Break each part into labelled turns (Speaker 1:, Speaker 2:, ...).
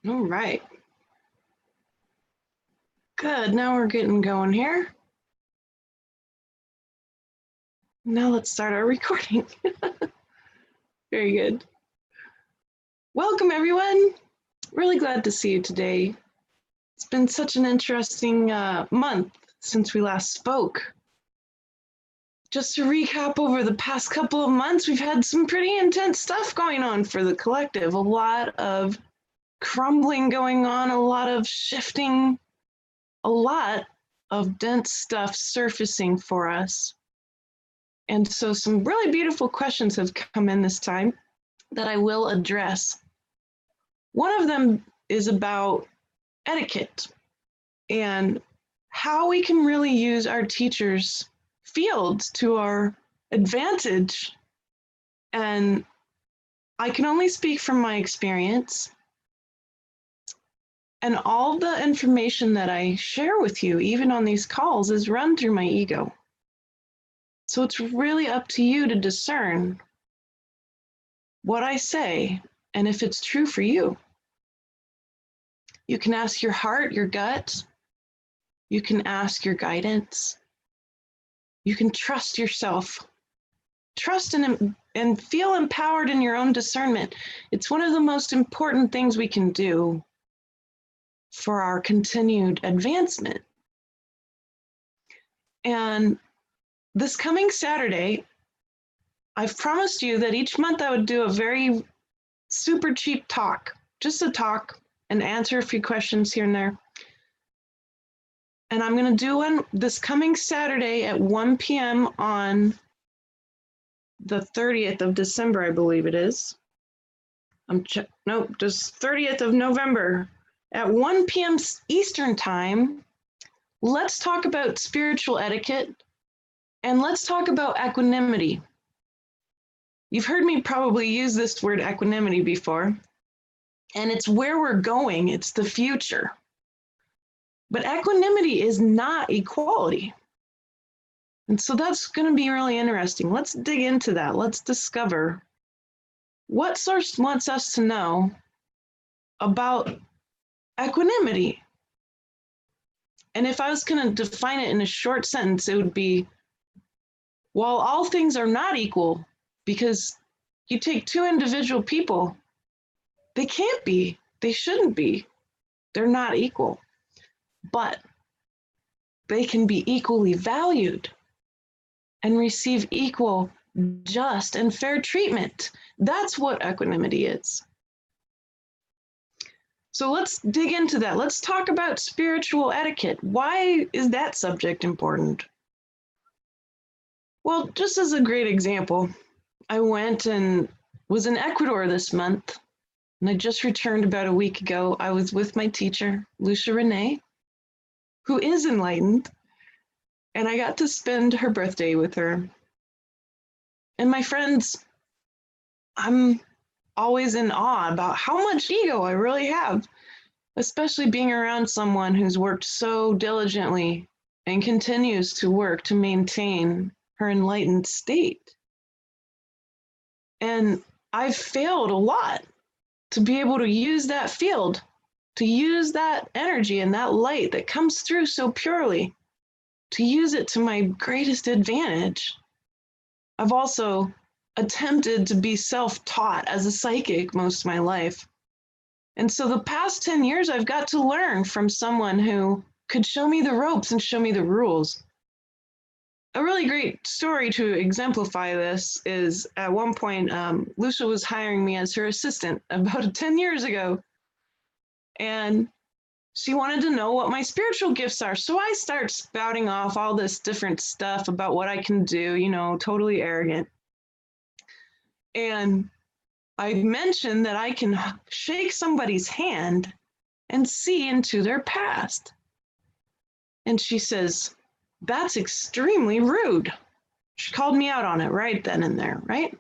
Speaker 1: All right. Good. Now we're getting going here. Now let's start our recording. Very good. Welcome, everyone. Really glad to see you today. It's been such an interesting month since we last spoke. Just to recap over the past couple of months, we've had some pretty intense stuff going on for the collective. A lot of crumbling going on, a lot of shifting, a lot of dense stuff surfacing for us. And so some really beautiful questions have come in this time that I will address. One of them is about etiquette and how we can really use our teachers' fields to our advantage. And I can only speak from my experience. And all the information that I share with you, even on these calls, is run through my ego. So it's really up to you to discern what I say and if it's true for you. You can ask your heart, your gut. You can ask your guidance. You can trust yourself. Trust and feel empowered in your own discernment. It's one of the most important things we can do for our continued advancement. And this coming Saturday, I've promised you that each month I would do a very super cheap talk, just a talk and answer a few questions here and there. And I'm going to do one this coming Saturday at 1 p.m. on the 30th of December, I believe it is. Just 30th of November at 1 p.m. Eastern time. Let's talk about spiritual etiquette and let's talk about equanimity. You've heard me probably use this word equanimity before, and it's where we're going. It's the future. But equanimity is not equality. And so that's going to be really interesting. Let's dig into that. Let's discover what Source wants us to know about equanimity. And if I was going to define it in a short sentence, it would be, while all things are not equal, because you take two individual people, they can't be, they shouldn't be, they're not equal, but they can be equally valued and receive equal, just, and fair treatment. That's what equanimity is. So let's dig into that. Let's talk about spiritual etiquette. Why is that subject important? Well, just as a great example, I went and was in Ecuador this month, and I just returned about a week ago. I was with my teacher, Lucia Renee, who is enlightened, and I got to spend her birthday with her. And my friends, I'm always in awe about how much ego I really have, especially being around someone who's worked so diligently and continues to work to maintain her enlightened state. And I've failed a lot to be able to use that field, to use that energy and that light that comes through so purely, to use it to my greatest advantage. I've also attempted to be self-taught as a psychic most of my life. And so the past 10 years, I've got to learn from someone who could show me the ropes and show me the rules. A really great story to exemplify this is at one point, Lucia was hiring me as her assistant about 10 years ago. And she wanted to know what my spiritual gifts are. So I start spouting off all this different stuff about what I can do, you know, totally arrogant. And I mentioned that I can shake somebody's hand and see into their past. And she says, that's extremely rude. She called me out on it right then and there, right?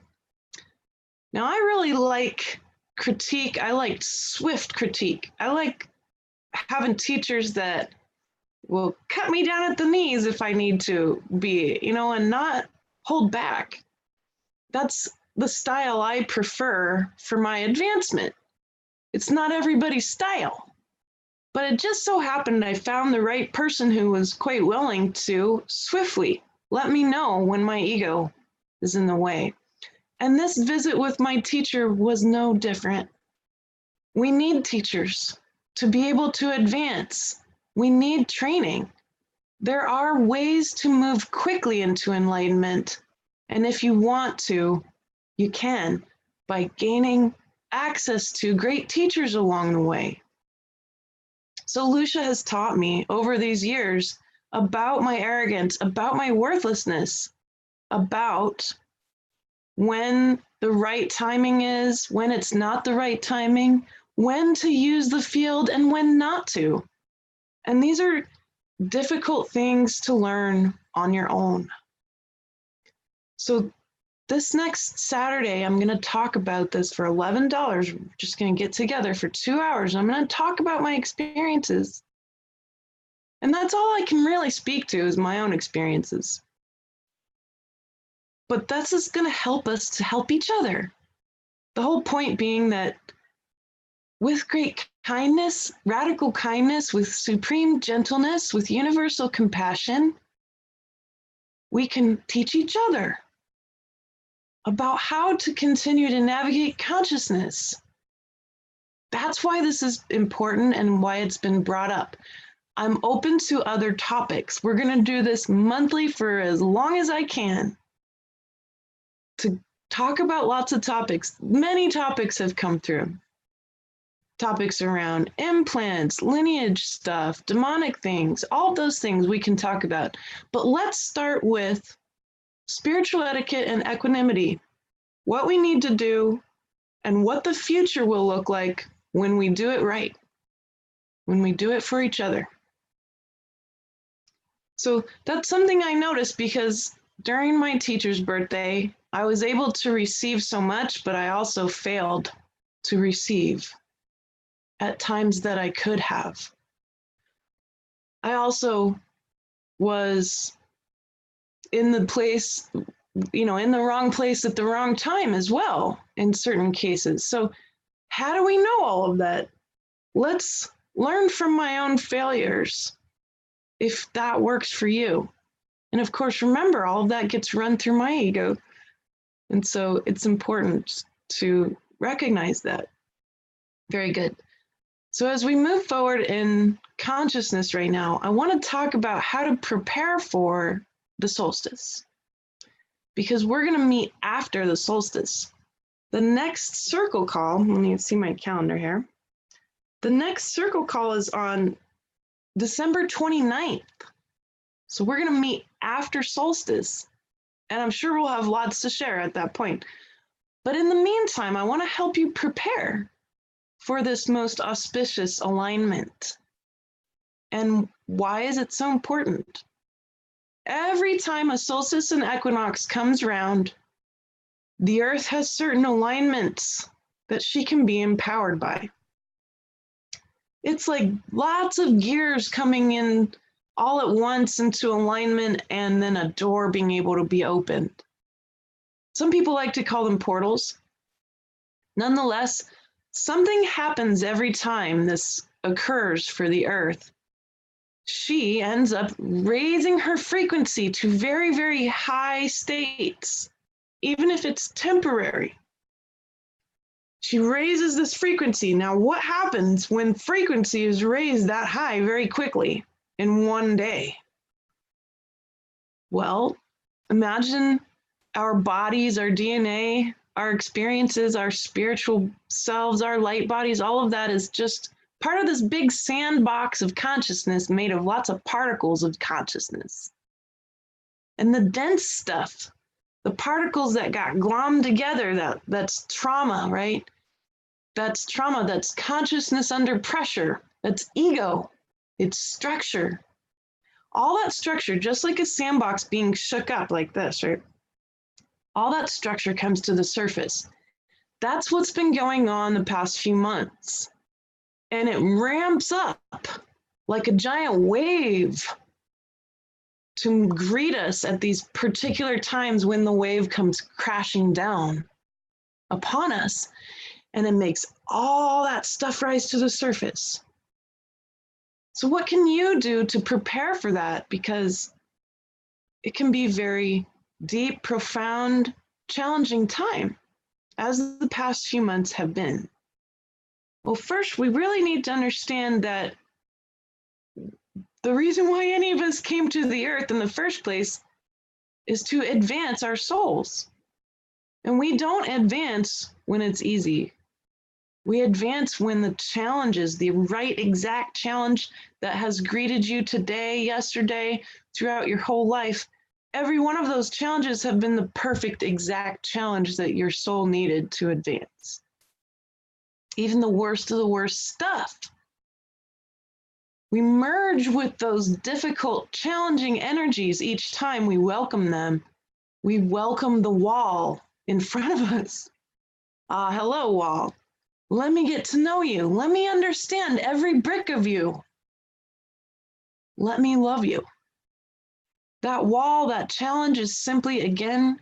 Speaker 1: Now, I really like critique. I like swift critique. I like having teachers that will cut me down at the knees if I need to be, you know, and not hold back. That's the style I prefer for my advancement. It's not everybody's style. But it just so happened I found the right person who was quite willing to swiftly let me know when my ego is in the way. And this visit with my teacher was no different. We need teachers to be able to advance. We need training. There are ways to move quickly into enlightenment. And if you want to, you can by gaining access to great teachers along the way. So Lucia has taught me over these years about my arrogance, about my worthlessness, about when the right timing is, when it's not the right timing, when to use the field and when not to. And these are difficult things to learn on your own. So this next Saturday, I'm going to talk about this for $11. We're just going to get together for 2 hours. I'm going to talk about my experiences. And that's all I can really speak to is my own experiences. But that's just going to help us to help each other. The whole point being that with great kindness, radical kindness, with supreme gentleness, with universal compassion, we can teach each other about how to continue to navigate consciousness. That's why this is important and why it's been brought up. I'm open to other topics. We're going to do this monthly for as long as I can to talk about lots of topics. Many topics have come through. Topics around implants, lineage stuff, demonic things, all those things we can talk about. But let's start with spiritual etiquette and equanimity. What we need to do and what the future will look like when we do it right, when we do it for each other. So that's something I noticed because during my teacher's birthday, I was able to receive so much, but I also failed to receive at times that I could have. I also was in the place, in the wrong place at the wrong time as well in certain cases. So how do we know all of that? Let's learn from my own failures if that works for you. And of course, remember, all of that gets run through my ego. And so it's important to recognize that. Very good. So as we move forward in consciousness right now, I want to talk about how to prepare for the solstice, because we're going to meet after the solstice. The next circle call, let me see my calendar here. The next circle call is on December 29th. So we're going to meet after solstice, and I'm sure we'll have lots to share at that point. But in the meantime, I want to help you prepare for this most auspicious alignment. And why is it so important? Every time a solstice and equinox comes around, the earth has certain alignments that she can be empowered by. It's like lots of gears coming in all at once into alignment and then a door being able to be opened. Some people like to call them portals. Nonetheless, something happens every time this occurs for the earth. She ends up raising her frequency to very, very high states, even if it's temporary. She raises this frequency. Now, what happens when frequency is raised that high very quickly in one day? Well, imagine our bodies, our DNA, our experiences, our spiritual selves, our light bodies, all of that is just part of this big sandbox of consciousness made of lots of particles of consciousness. And the dense stuff, the particles that got glommed together, that's trauma, right? That's trauma, that's consciousness under pressure, that's ego, it's structure. All that structure, just like a sandbox being shook up like this, right? All that structure comes to the surface. That's what's been going on the past few months. And it ramps up like a giant wave to greet us at these particular times when the wave comes crashing down upon us. and it makes all that stuff rise to the surface. So what can you do to prepare for that? Because it can be very deep, profound, challenging time, as the past few months have been. Well, first, we really need to understand that the reason why any of us came to the earth in the first place is to advance our souls. And we don't advance when it's easy. We advance when the challenges, the right exact challenge that has greeted you today, yesterday, throughout your whole life, every one of those challenges have been the perfect exact challenge that your soul needed to advance. Even the worst of the worst stuff. We merge with those difficult, challenging energies each time we welcome them. We welcome the wall in front of us. Hello, wall. Let me get to know you. Let me understand every brick of you. Let me love you. That wall, that challenge is simply, again,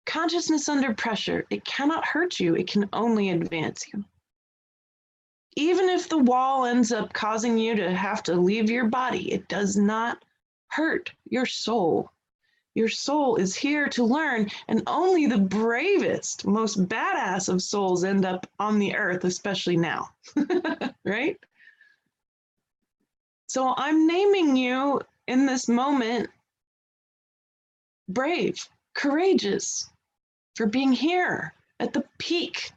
Speaker 1: consciousness under pressure. It cannot hurt you. It can only advance you. Even if the wall ends up causing you to have to leave your body, it does not hurt your soul. Your soul is here to learn, and only the bravest, most badass of souls end up on the earth, especially now, right? So I'm naming you in this moment brave, courageous, for being here at the peak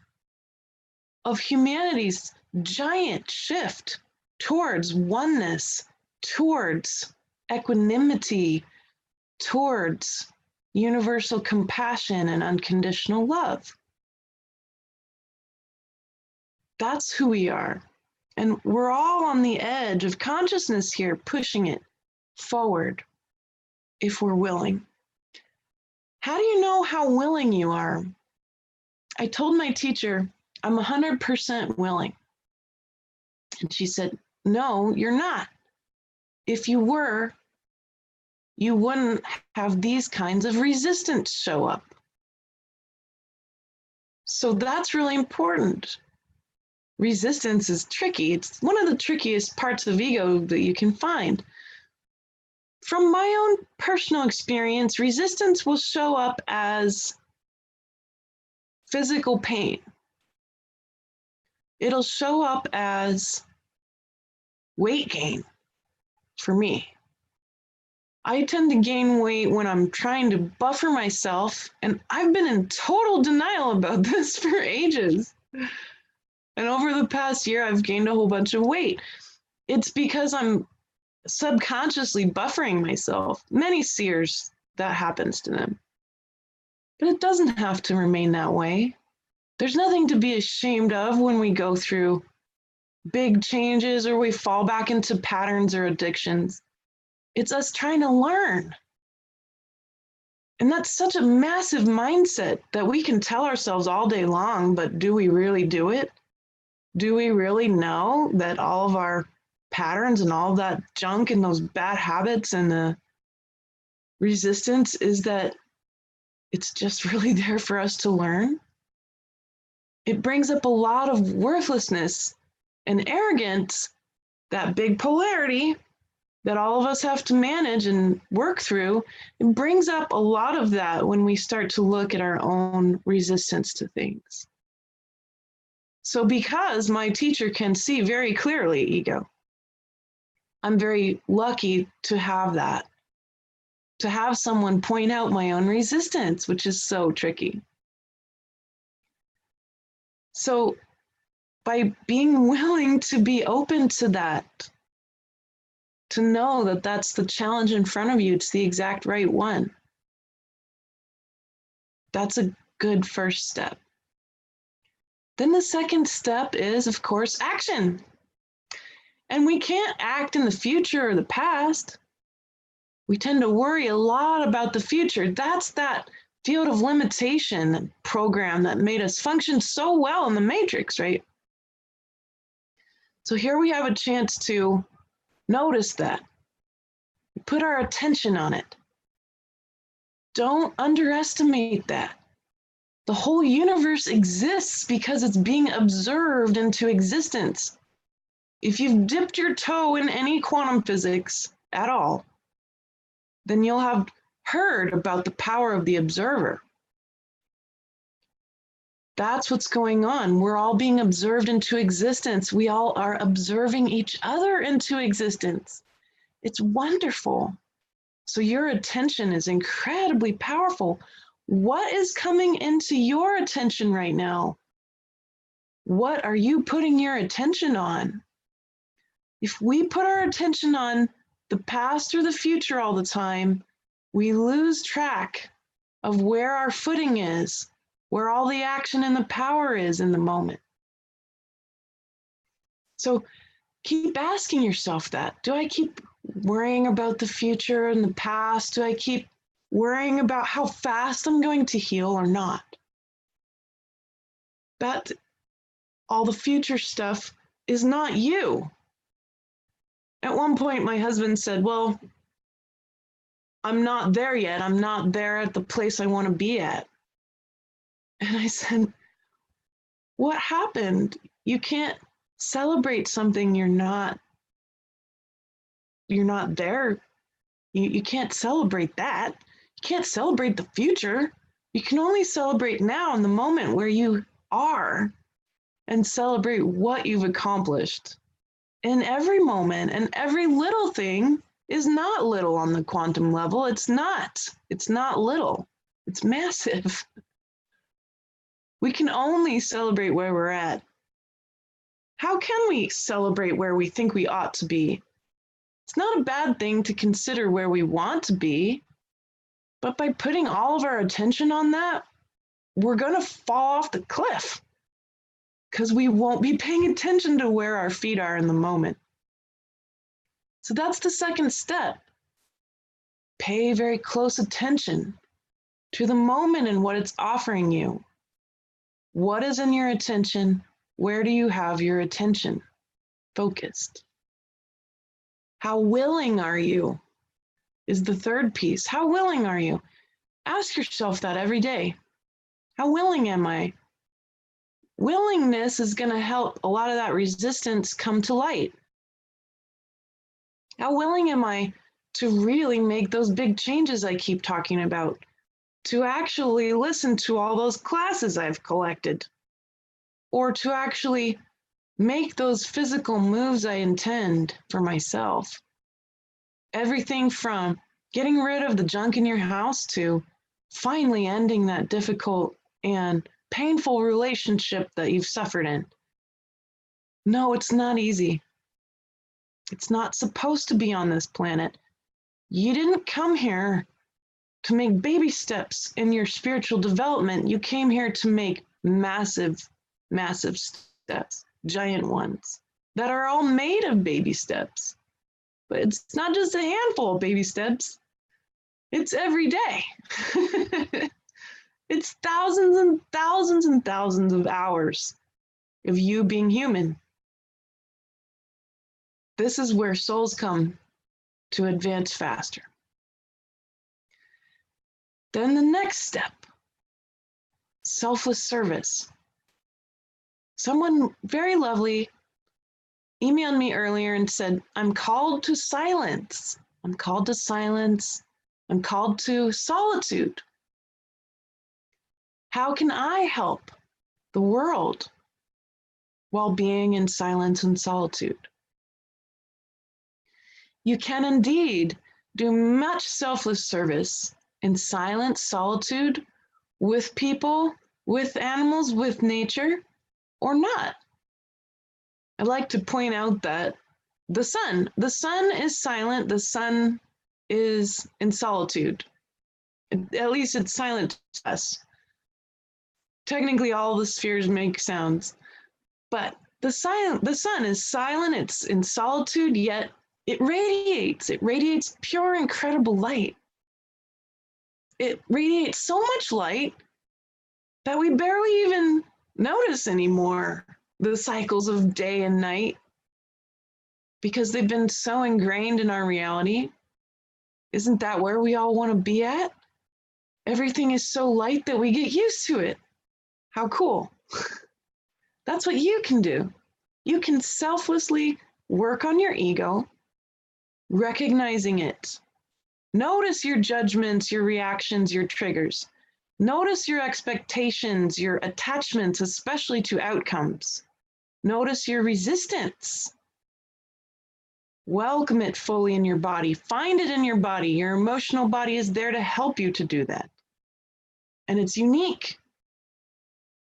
Speaker 1: of humanity's giant shift towards oneness, towards equanimity, towards universal compassion and unconditional love. That's who we are. And we're all on the edge of consciousness here, pushing it forward if we're willing. How do you know how willing you are? I told my teacher, I'm 100% willing. And she said, no, you're not. If you were, you wouldn't have these kinds of resistance show up. So that's really important. Resistance is tricky. It's one of the trickiest parts of ego that you can find. From my own personal experience, resistance will show up as physical pain. It'll show up as weight gain for me. I tend to gain weight when I'm trying to buffer myself, and I've been in total denial about this for ages. And over the past year, I've gained a whole bunch of weight. It's because I'm subconsciously buffering myself. Many seers, that happens to them. But it doesn't have to remain that way. There's nothing to be ashamed of when we go through big changes or we fall back into patterns or addictions. It's us trying to learn. And that's such a massive mindset that we can tell ourselves all day long, but do we really do it? Do we really know that all of our patterns and all of that junk and those bad habits and the resistance is that it's just really there for us to learn? It brings up a lot of worthlessness and arrogance, that big polarity that all of us have to manage and work through. It brings up a lot of that when we start to look at our own resistance to things. So because my teacher can see very clearly ego, I'm very lucky to have that, to have someone point out my own resistance, which is so tricky. So by being willing to be open to that, to know that that's the challenge in front of you, it's the exact right one. That's a good first step. Then the second step is, of course, action. And we can't act in the future or the past. We tend to worry a lot about the future. That's that field of limitation program that made us function so well in the matrix, right? So here we have a chance to notice that, put our attention on it. Don't underestimate that. The whole universe exists because it's being observed into existence. If you've dipped your toe in any quantum physics at all, then you'll have heard about the power of the observer. That's what's going on. We're all being observed into existence. We all are observing each other into existence. It's wonderful. So your attention is incredibly powerful. What is coming into your attention right now? What are you putting your attention on? If we put our attention on the past or the future all the time, we lose track of where our footing is, where all the action and the power is in the moment. So keep asking yourself that. Do I keep worrying about the future and the past? Do I keep worrying about how fast I'm going to heal or not? That all the future stuff is not you. At one point, my husband said, well, I'm not there yet. I'm not there at the place I want to be at. And I said, what happened? You can't celebrate something you're not there. You can't celebrate that. You can't celebrate the future. You can only celebrate now in the moment where you are and celebrate what you've accomplished. In every moment, and every little thing is not little on the quantum level. It's not little. It's massive. We can only celebrate where we're at. How can we celebrate where we think we ought to be? It's not a bad thing to consider where we want to be, but by putting all of our attention on that, we're going to fall off the cliff because we won't be paying attention to where our feet are in the moment. So that's the second step. Pay very close attention to the moment and what it's offering you. What is in your attention? Where do you have your attention focused? How willing are you is the third piece. How willing are you? Ask yourself that every day. How willing am I? Willingness is going to help a lot of that resistance come to light. How willing am I to really make those big changes I keep talking about? To actually listen to all those classes I've collected? Or to actually make those physical moves I intend for myself? Everything from getting rid of the junk in your house to finally ending that difficult and painful relationship that you've suffered in. No, it's not easy. It's not supposed to be on this planet. You didn't come here to make baby steps in your spiritual development. You came here to make massive, massive steps, giant ones that are all made of baby steps. But it's not just a handful of baby steps. It's every day. It's thousands and thousands and thousands of hours of you being human. This is where souls come to advance faster. Then the next step, selfless service. Someone very lovely emailed me earlier and said, I'm called to silence. I'm called to silence. I'm called to solitude. How can I help the world while being in silence and solitude? You can indeed do much selfless service in silence, solitude, with people, with animals, with nature, or not. I'd like to point out that the sun is silent, the sun is in solitude. At least it's silent to us. Technically, all the spheres make sounds, but the sun is silent, it's in solitude, yet it radiates pure, incredible light. It radiates so much light that we barely even notice anymore the cycles of day and night because they've been so ingrained in our reality. Isn't that where we all want to be at? Everything is so light that we get used to it. How cool. That's what you can do. You can selflessly work on your ego, recognizing it. Notice your judgments, your reactions, your triggers. Notice your expectations, your attachments, especially to outcomes. Notice your resistance. Welcome it fully in your body. Find it in your body. Your emotional body is there to help you to do that. And it's unique.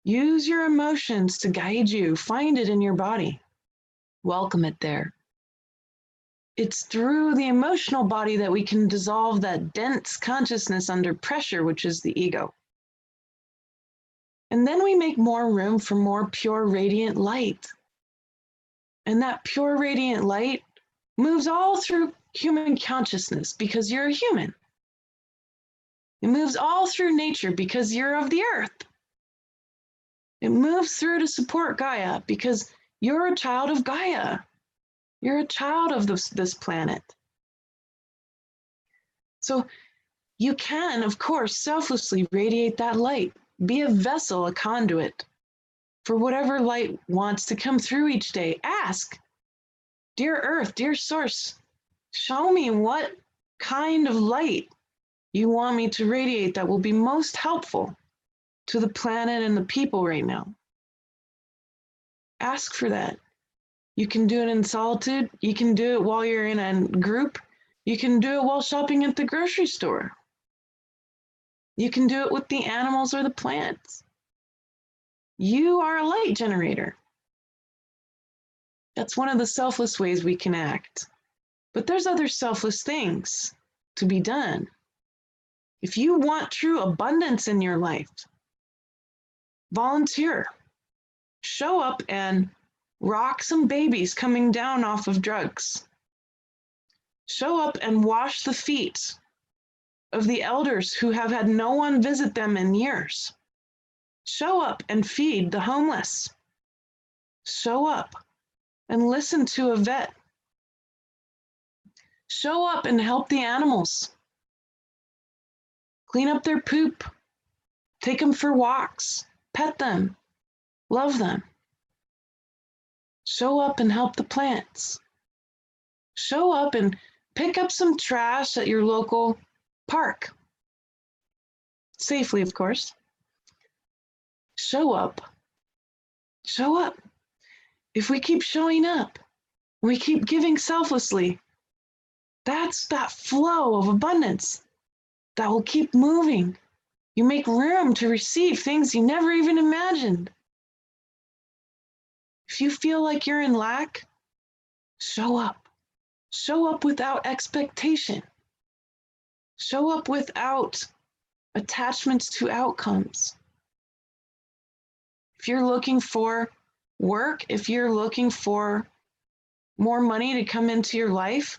Speaker 1: Use your emotions to guide you. Find it in your body. Welcome it there. It's through the emotional body that we can dissolve that dense consciousness under pressure, which is the ego. And then we make more room for more pure radiant light. And that pure radiant light moves all through human consciousness because you're a human. It moves all through nature because you're of the earth. It moves through to support Gaia because you're a child of Gaia. You're a child of this planet. So you can, of course, selflessly radiate that light. Be a vessel, a conduit for whatever light wants to come through each day. Ask, dear Earth, dear Source, show me what kind of light you want me to radiate that will be most helpful to the planet and the people right now. Ask for that. You can do it in solitude. You can do it while you're in a group. You can do it while shopping at the grocery store. You can do it with the animals or the plants. You are a light generator. That's one of the selfless ways we can act. But there's other selfless things to be done. If you want true abundance in your life, volunteer. Show up and rock some babies coming down off of drugs. Show up and wash the feet of the elders who have had no one visit them in years. Show up and feed the homeless. Show up and listen to a vet. Show up and help the animals. Clean up their poop. Take them for walks. Pet them. Love them. Show up and help the plants. Show up and pick up some trash at your local park. Safely, of course. Show up. Show up. If we keep showing up, we keep giving selflessly, that's that flow of abundance that will keep moving. You make room to receive things you never even imagined. If you feel like you're in lack, show up. Show up without expectation. Show up without attachments to outcomes. If you're looking for work, if you're looking for more money to come into your life,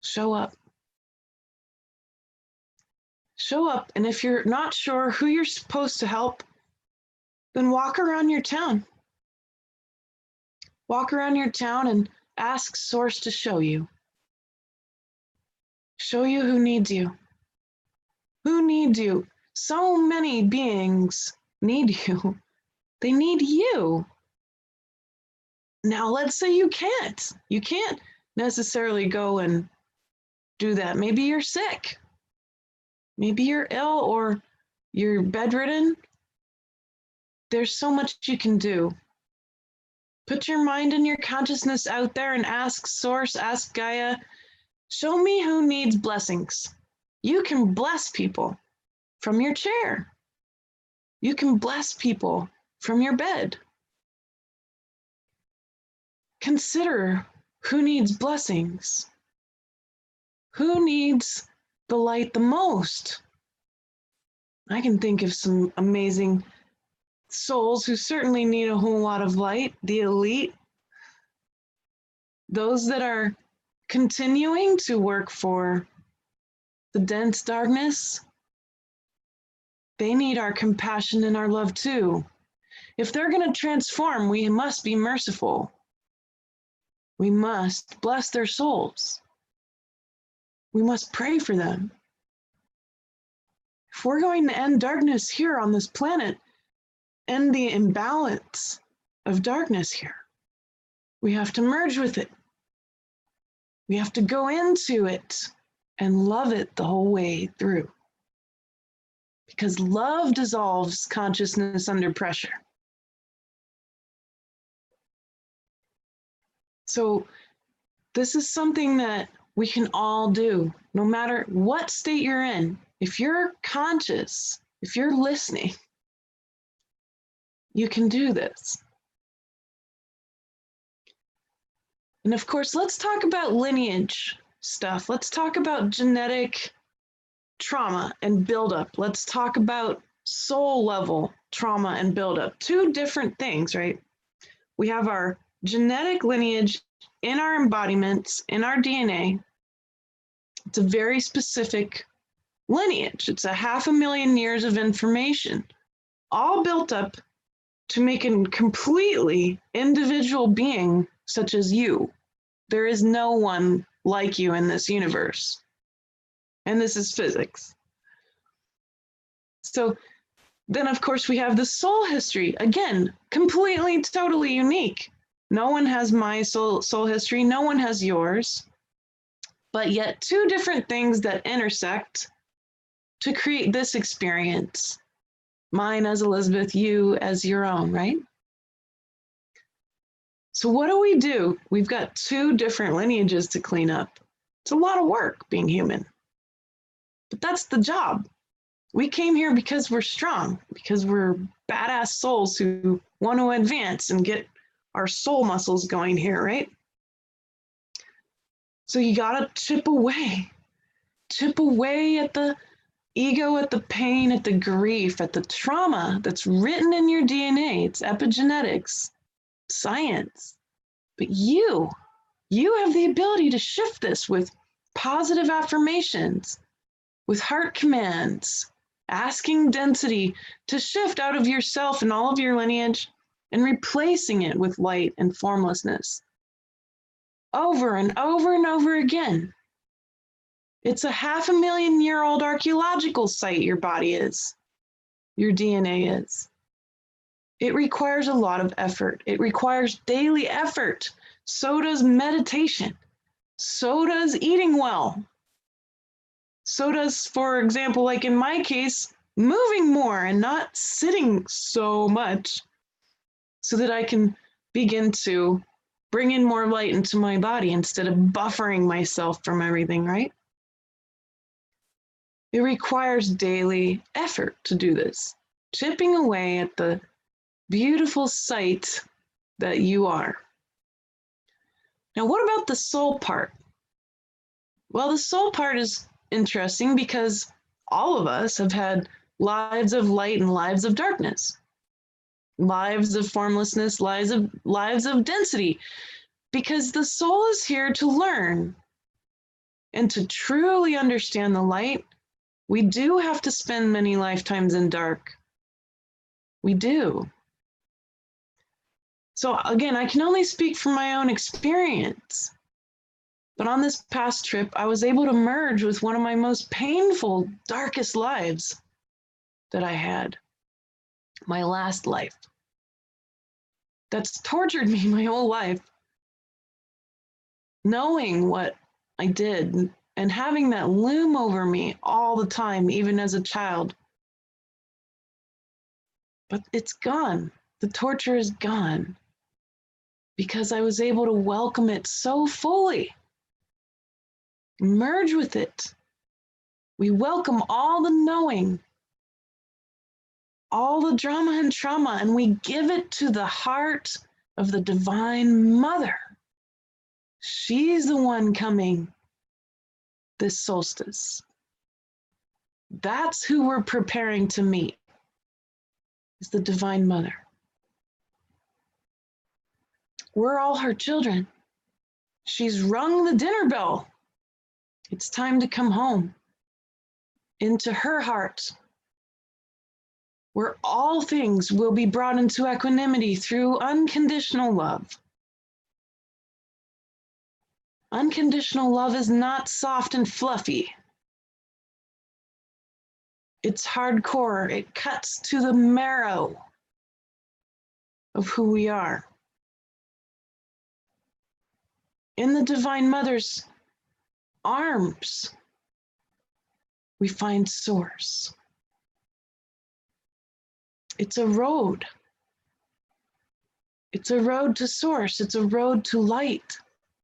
Speaker 1: show up. Show up, and if you're not sure who you're supposed to help, then walk around your town. Walk around your town and ask Source to show you. Show you who needs you. Who needs you? So many beings need you. They need you. Now, let's say you can't. You can't necessarily go and do that. Maybe you're sick. Maybe you're ill or you're bedridden. There's so much you can do. Put your mind and your consciousness out there and ask Source, ask Gaia, show me who needs blessings. You can bless people from your chair. You can bless people from your bed. Consider who needs blessings. Who needs the light the most? I can think of some amazing souls who certainly need a whole lot of light, the elite, those that are continuing to work for the dense darkness. They need our compassion and our love too. If they're going to transform, we must be merciful. We must bless their souls. We must pray for them. If we're going to end darkness here on this planet, end the imbalance of darkness here. We have to merge with it. We have to go into it and love it the whole way through. Because love dissolves consciousness under pressure. So this is something that we can all do, no matter what state you're in. If you're conscious, if you're listening, you can do this. And of course, let's talk about lineage stuff. Let's talk about genetic trauma and buildup. Let's talk about soul level trauma and buildup. Two different things, right? We have our genetic lineage in our embodiments, in our DNA. It's a very specific lineage. It's 500,000 years of information, all built up to make a completely individual being such as you. There is no one like you in this universe. And this is physics. So then, of course, we have the soul history. Again, completely, totally unique. No one has my soul history. No one has yours. But yet two different things that intersect to create this experience. Mine as Elizabeth, you as your own, right? So what do? We've got two different lineages to clean up. It's a lot of work being human. But that's the job. We came here because we're strong, because we're badass souls who want to advance and get our soul muscles going here, right? So you got to chip away at the ego, at the pain, at the grief, at the trauma that's written in your DNA. It's epigenetics, science. But you have the ability to shift this with positive affirmations, with heart commands, asking density to shift out of yourself and all of your lineage and replacing it with light and formlessness. Over and over and over again. It's 500,000-year-old archaeological site, your body is, your DNA is. It requires a lot of effort. It requires daily effort. So does meditation. So does eating well. So does, for example, like in my case, moving more and not sitting so much so that I can begin to bring in more light into my body instead of buffering myself from everything, right? It requires daily effort to do this, chipping away at the beautiful sight that you are. Now, what about the soul part? Well, the soul part is interesting because all of us have had lives of light and lives of darkness, lives of formlessness, lives of density, because the soul is here to learn and to truly understand the light. We do have to spend many lifetimes in dark. We do. So again, I can only speak from my own experience. But on this past trip, I was able to merge with one of my most painful, darkest lives that I had, my last life. That's tortured me my whole life. Knowing what I did and having that loom over me all the time, even as a child. But it's gone. The torture is gone because I was able to welcome it so fully. Merge with it. We welcome all the knowing, all the drama and trauma, and we give it to the heart of the Divine Mother. She's the one coming this solstice. That's who we're preparing to meet, is the Divine Mother. We're all her children. She's rung the dinner bell. It's time to come home into her heart, where all things will be brought into equanimity through unconditional love. Unconditional love is not soft and fluffy. It's hardcore. It cuts to the marrow. of who we are. In the Divine Mother's arms, we find Source. It's a road. It's a road to Source. It's a road to light.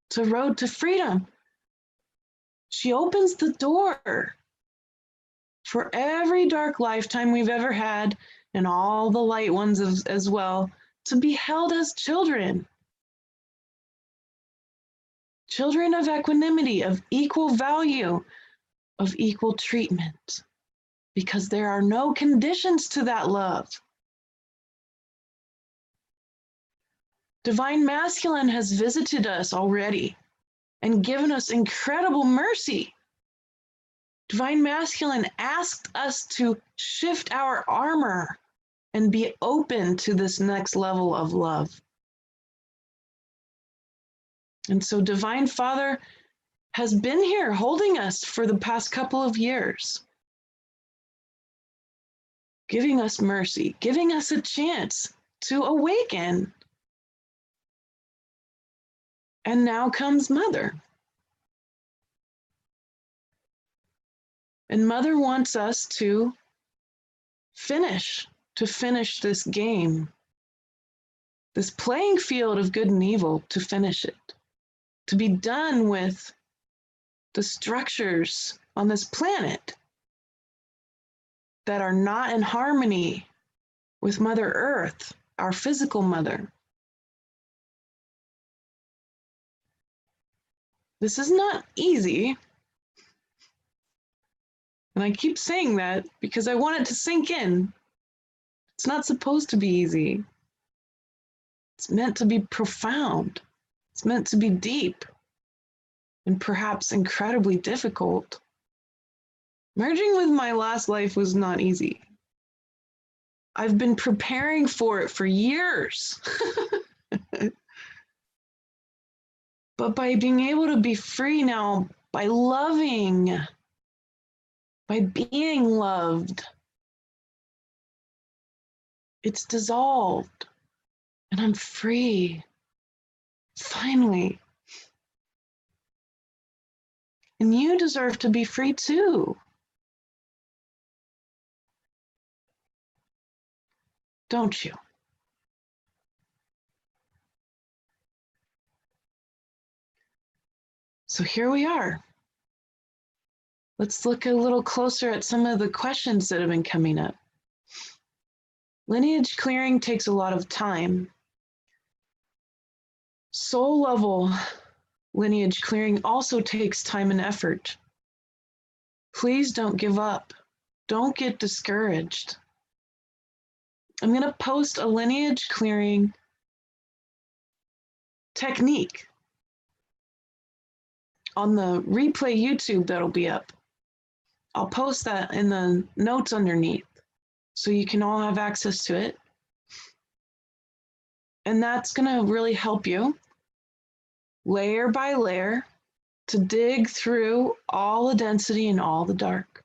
Speaker 1: It's a road to freedom. She opens the door for every dark lifetime we've ever had, and all the light ones as well, to be held as children. Children of equanimity, of equal value, of equal treatment, because there are no conditions to that love. Divine Masculine has visited us already and given us incredible mercy. Divine Masculine asked us to shift our armor and be open to this next level of love. And so Divine Father has been here holding us for the past couple of years, giving us mercy, giving us a chance to awaken. And now comes Mother. And Mother wants us to finish this game, this playing field of good and evil, to finish it, to be done with the structures on this planet that are not in harmony with Mother Earth, our physical mother. This is not easy. And I keep saying that because I want it to sink in. It's not supposed to be easy. It's meant to be profound. It's meant to be deep and perhaps incredibly difficult. Merging with my last life was not easy. I've been preparing for it for years. But by being able to be free now, by loving, by being loved, it's dissolved and I'm free, finally. And you deserve to be free too. Don't you? So here we are. Let's look a little closer at some of the questions that have been coming up. Lineage clearing takes a lot of time. Soul level lineage clearing also takes time and effort. Please don't give up. Don't get discouraged. I'm going to post a lineage clearing technique on the replay YouTube that'll be up. I'll post that in the notes underneath so you can all have access to it. And that's going to really help you layer by layer to dig through all the density and all the dark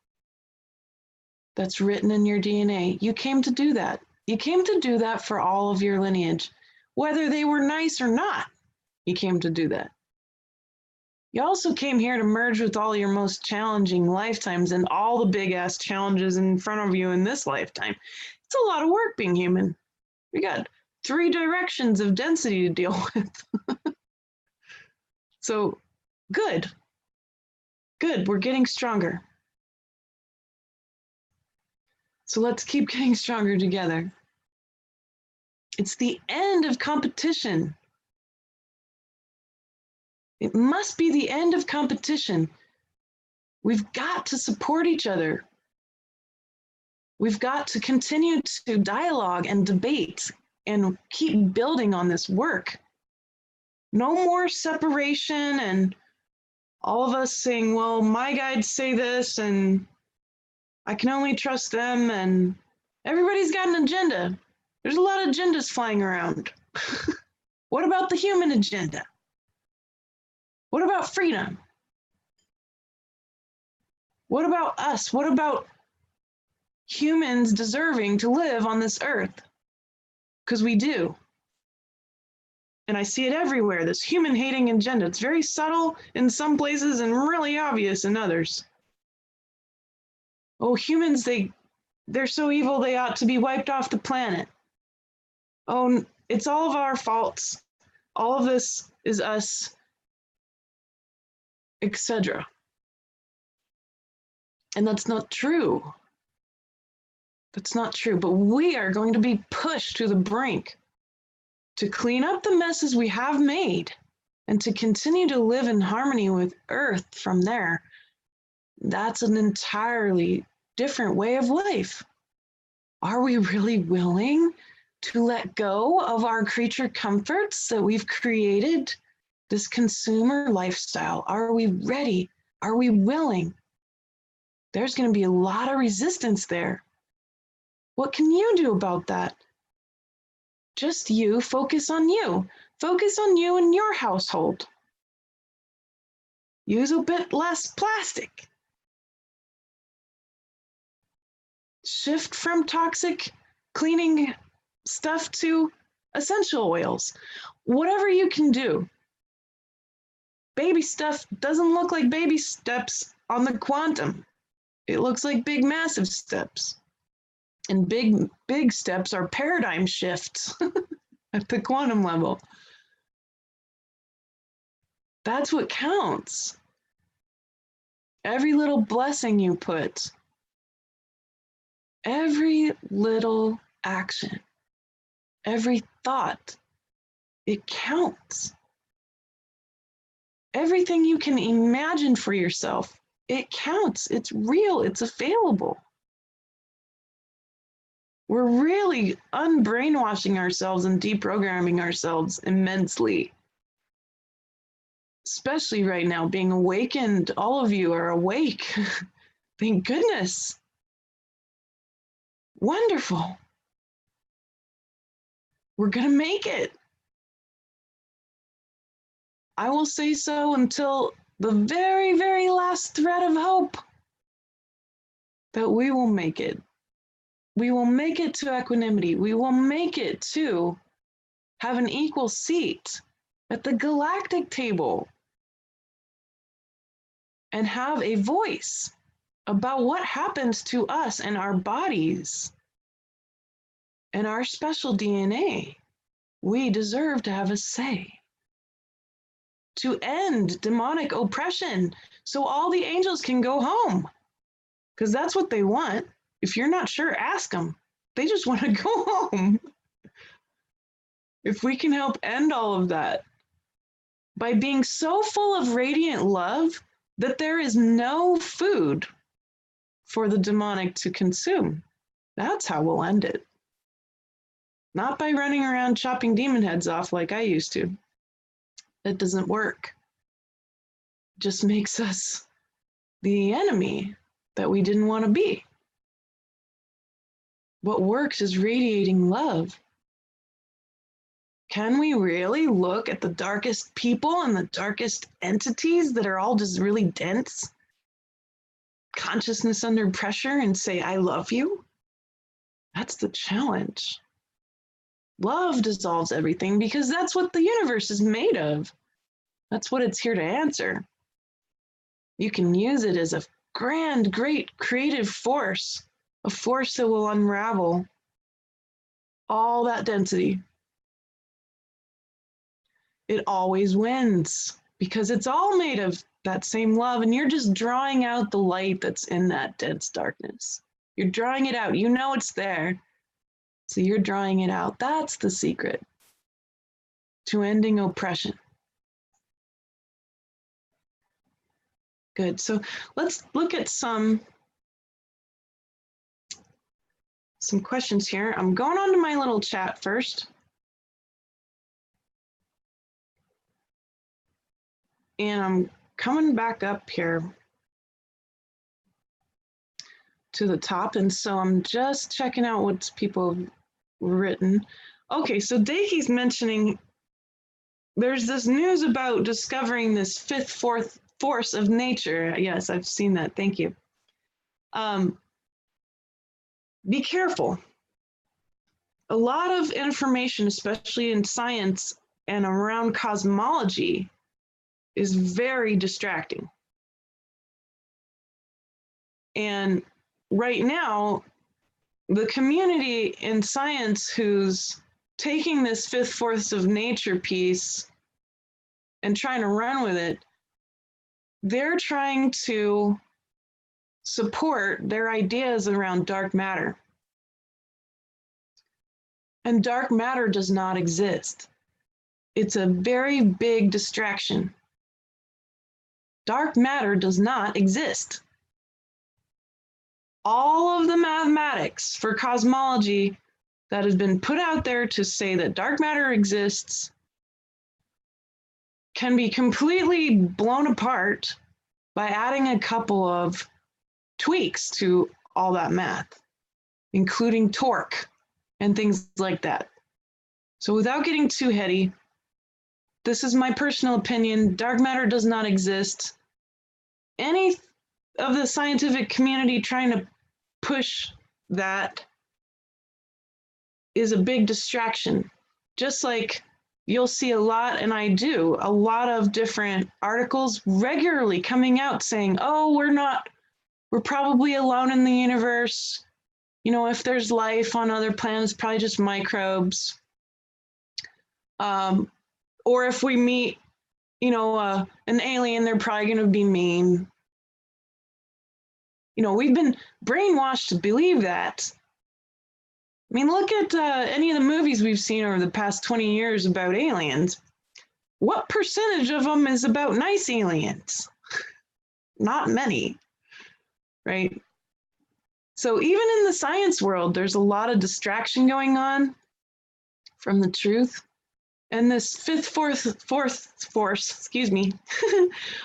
Speaker 1: that's written in your DNA. You came to do that. You came to do that for all of your lineage, whether they were nice or not. You came to do that. You also came here to merge with all your most challenging lifetimes and all the big ass challenges in front of you in this lifetime. It's a lot of work being human. We got 3 directions of density to deal with. So good. We're getting stronger. So let's keep getting stronger together. It's the end of competition. It must be the end of competition. We've got to support each other. We've got to continue to dialogue and debate and keep building on this work. No more separation and all of us saying, well, my guides say this and I can only trust them, and everybody's got an agenda. There's a lot of agendas flying around. What about the human agenda? What about freedom? What about us? What about humans deserving to live on this earth? Because we do. And I see it everywhere, this human hating agenda. It's very subtle in some places and really obvious in others. Oh, humans, they're so evil they ought to be wiped off the planet. Oh, it's all of our faults. All of this is us, etc. And that's not true. That's not true. But we are going to be pushed to the brink to clean up the messes we have made and to continue to live in harmony with Earth from there. That's an entirely different way of life. Are we really willing to let go of our creature comforts that we've created, this consumer lifestyle? Are we ready? Are we willing? There's going to be a lot of resistance there. What can you do about that? Just you, focus on you. Focus on you and your household. Use a bit less plastic. Shift from toxic cleaning stuff to essential oils. Whatever you can do. Baby stuff doesn't look like baby steps on the quantum. It looks like big, massive steps. And big steps are paradigm shifts at the quantum level. That's what counts. Every little blessing you put, every little action, every thought, it counts. Everything you can imagine for yourself, it counts. It's real. It's available. We're really unbrainwashing ourselves and deprogramming ourselves immensely. Especially right now, being awakened. All of you are awake. Thank goodness. Wonderful. We're going to make it. I will say so until the very, very last thread of hope that we will make it. We will make it to equanimity. We will make it to have an equal seat at the galactic table and have a voice about what happens to us and our bodies and our special DNA. We deserve to have a say. To end demonic oppression so all the angels can go home. Because that's what they want. If you're not sure, ask them. They just want to go home. If we can help end all of that by being so full of radiant love that there is no food for the demonic to consume, that's how we'll end it. Not by running around chopping demon heads off like I used to. That doesn't work. It just makes us the enemy that we didn't want to be. What works is radiating love. Can we really look at the darkest people and the darkest entities that are all just really dense, consciousness under pressure, and say, I love you? That's the challenge. Love dissolves everything because that's what the universe is made of. That's what it's here to answer. You can use it as a grand, great creative force, a force that will unravel all that density. It always wins because it's all made of that same love, and you're just drawing out the light that's in that dense darkness. You're drawing it out. You know it's there. So you're drawing it out. That's the secret to ending oppression. Good. So let's look at some questions here. I'm going on to my little chat first. And I'm coming back up here to the top. And so I'm just checking out what people have written. Okay, so Daki's mentioning there's this news about discovering this fifth force of nature. Yes, I've seen that. Thank you. Be careful. A lot of information, especially in science, and around cosmology is very distracting. And right now, the community in science who's taking this fifth force of nature piece and trying to run with it, they're trying to support their ideas around dark matter. And dark matter does not exist. It's a very big distraction. Dark matter does not exist. All of the mathematics for cosmology that has been put out there to say that dark matter exists can be completely blown apart by adding a couple of tweaks to all that math, including torque and things like that. So without getting too heady, this is my personal opinion. Dark matter does not exist. Any of the scientific community trying to push that is a big distraction. Just like you'll see a lot, and I do, a lot of different articles regularly coming out saying, oh, we're probably alone in the universe. You know, if there's life on other planets, probably just microbes. Or if we meet, you know, an alien, they're probably going to be mean. You know, we've been brainwashed to believe that. I mean, look at any of the movies we've seen over the past 20 years about aliens. What percentage of them is about nice aliens? Not many, right? So even in the science world, there's a lot of distraction going on from the truth. And this fourth force,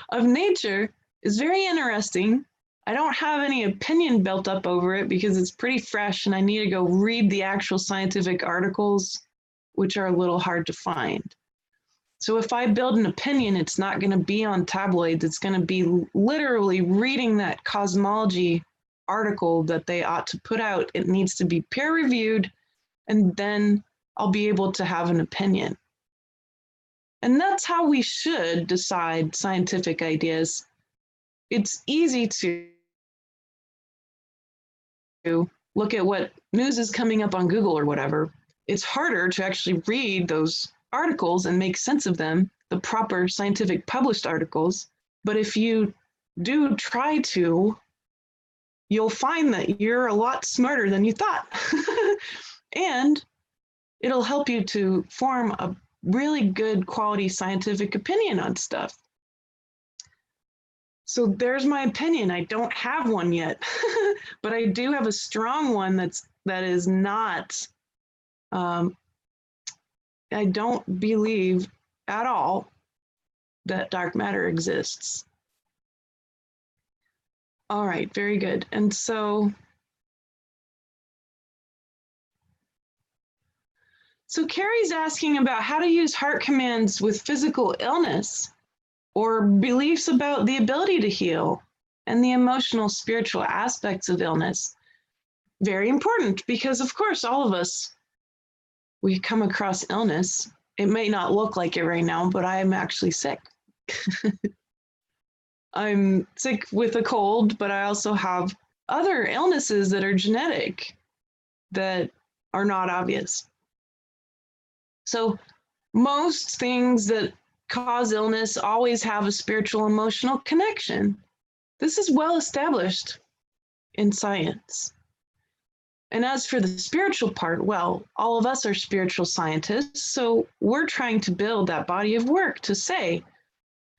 Speaker 1: of nature is very interesting. I don't have any opinion built up over it because it's pretty fresh and I need to go read the actual scientific articles, which are a little hard to find. So if I build an opinion, it's not going to be on tabloids. It's going to be literally reading that cosmology article that they ought to put out. It needs to be peer reviewed, and then I'll be able to have an opinion. And that's how we should decide scientific ideas. It's easy to look at what news is coming up on Google or whatever. It's harder to actually read those articles and make sense of them, the proper scientific published articles. But if you do try to, you'll find that you're a lot smarter than you thought. And it'll help you to form a really good quality scientific opinion on stuff. So there's my opinion. I don't have one yet, but I do have a strong one that is not, I don't believe at all that dark matter exists. All right, very good. And so Carrie's asking about how to use heart commands with physical illness or beliefs about the ability to heal and the emotional, spiritual aspects of illness. Very important because, of course, all of us, we come across illness. It may not look like it right now, but I am actually sick. I'm sick with a cold, but I also have other illnesses that are genetic that are not obvious. So most things that cause illness always have a spiritual emotional connection. This is well established in science. And as for the spiritual part, well, all of us are spiritual scientists, so we're trying to build that body of work to say,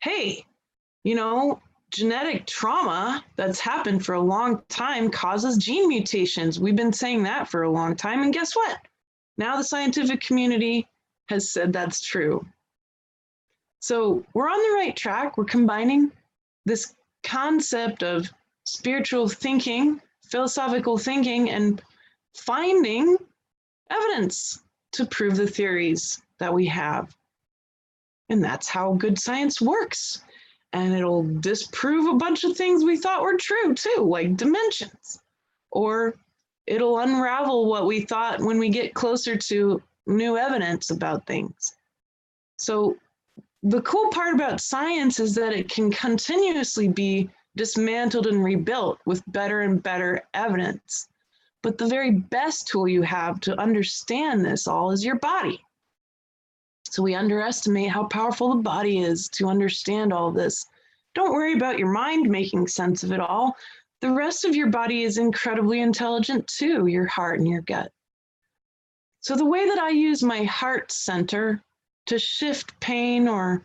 Speaker 1: hey, you know, genetic trauma that's happened for a long time causes gene mutations. We've been saying that for a long time, and guess what? Now the scientific community has said that's true. So we're on the right track. We're combining this concept of spiritual thinking, philosophical thinking, and finding evidence to prove the theories that we have. And that's how good science works. And it'll disprove a bunch of things we thought were true too, like dimensions. Or it'll unravel what we thought when we get closer to new evidence about things. So the cool part about science is that it can continuously be dismantled and rebuilt with better and better evidence. But the very best tool you have to understand this all is your body. So we underestimate how powerful the body is to understand all this. Don't worry about your mind making sense of it all. The rest of your body is incredibly intelligent too, your heart and your gut. So the way that I use my heart center to shift pain or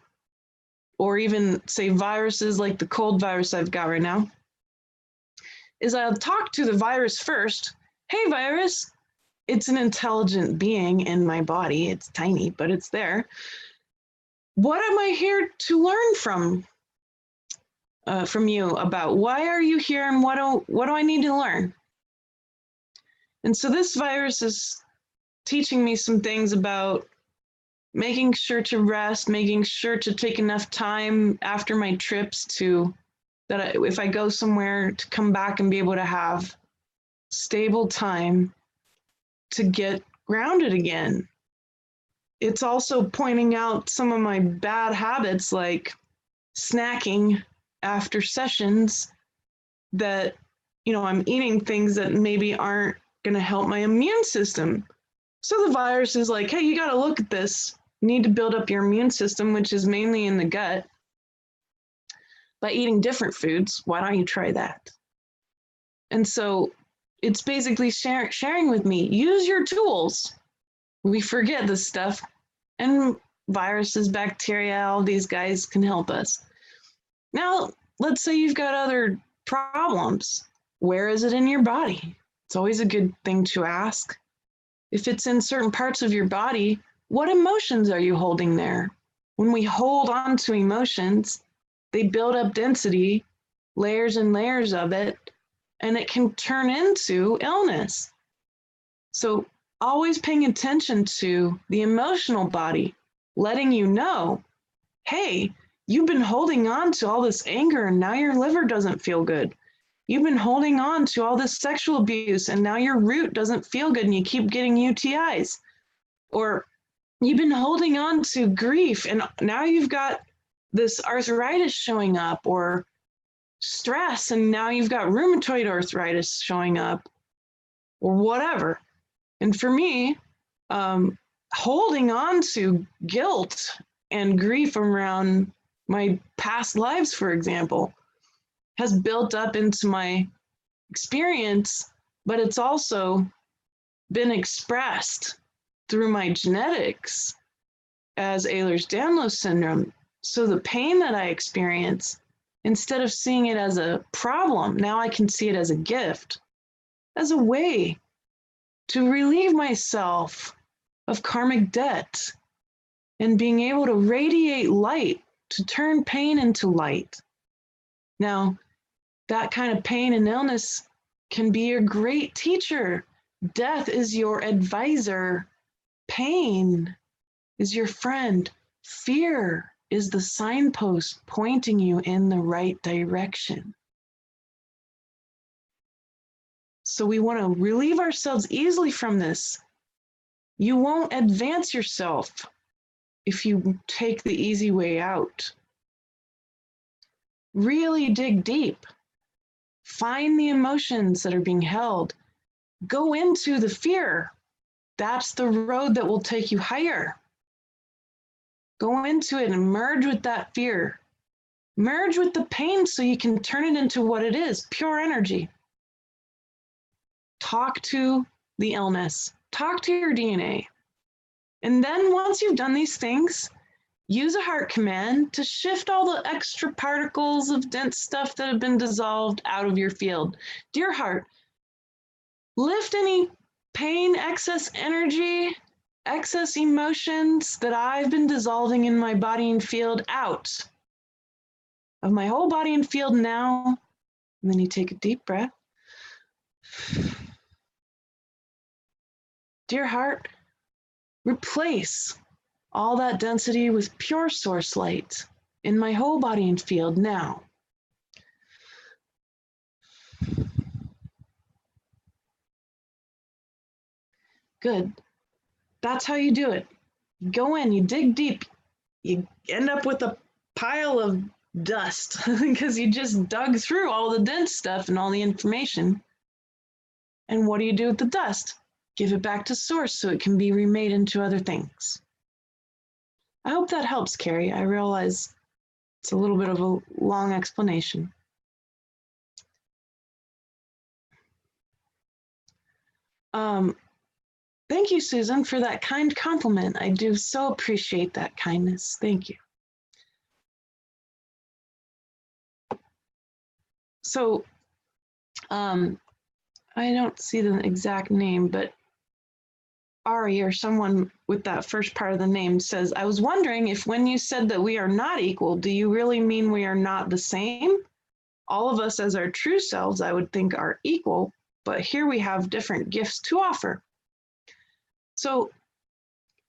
Speaker 1: even say viruses like the cold virus I've got right now, is I'll talk to the virus first. Hey, virus, it's an intelligent being in my body. It's tiny, but it's there. What am I here to learn from you about? Why are you here, and what do I need to learn? And so this virus is teaching me some things about making sure to rest, making sure to take enough time after my trips if I go somewhere, to come back and be able to have stable time to get grounded again. It's also pointing out some of my bad habits, like snacking after sessions, that, I'm eating things that maybe aren't going to help my immune system. So the virus is like, hey, you got to look at this. You need to build up your immune system, which is mainly in the gut, by eating different foods. Why don't you try that? And so it's basically sharing with me, use your tools. We forget this stuff, and viruses, bacteria, all these guys can help us. Now, let's say you've got other problems. Where is it in your body? It's always a good thing to ask. If it's in certain parts of your body, what emotions are you holding there? When we hold on to emotions, they build up density, layers and layers of it, and it can turn into illness. So always paying attention to the emotional body, letting you know, hey, you've been holding on to all this anger and now your liver doesn't feel good. You've been holding on to all this sexual abuse and now your root doesn't feel good and you keep getting UTIs. Or you've been holding on to grief and now you've got this arthritis showing up, or stress and now you've got rheumatoid arthritis showing up, or whatever. And for me, holding on to guilt and grief around my past lives, for example, has built up into my experience, but it's also been expressed through my genetics as Ehlers-Danlos syndrome. So the pain that I experience, instead of seeing it as a problem, now I can see it as a gift, as a way to relieve myself of karmic debt and being able to radiate light, to turn pain into light. Now, that kind of pain and illness can be a great teacher. Death is your advisor. Pain is your friend. Fear is the signpost pointing you in the right direction. So we want to relieve ourselves easily from this. You won't advance yourself if you take the easy way out. Really dig deep. Find the emotions that are being held. Go into the fear. That's the road that will take you higher. Go into it and merge with that fear. Merge with the pain so you can turn it into what it is, pure energy. Talk to the illness. Talk to your DNA. And then once you've done these things, use a heart command to shift all the extra particles of dense stuff that have been dissolved out of your field. Dear heart, lift any pain, excess energy, excess emotions that I've been dissolving in my body and field out of my whole body and field now. And then you take a deep breath. Dear heart, replace all that density with pure source light in my whole body and field now. Good. That's how you do it. Go in, you dig deep. you end up with a pile of dust because you just dug through all the dense stuff and all the information. And what do you do with the dust? Give it back to source so it can be remade into other things. I hope that helps, Carrie. I realize it's a little bit of a long explanation. Thank you, Susan, for that kind compliment. I do so appreciate that kindness. Thank you. So, I don't see the exact name, but Ari or someone with that first part of the name says, I was wondering if when you said that we are not equal, do you really mean we are not the same? All of us as our true selves, I would think, are equal, but here we have different gifts to offer. So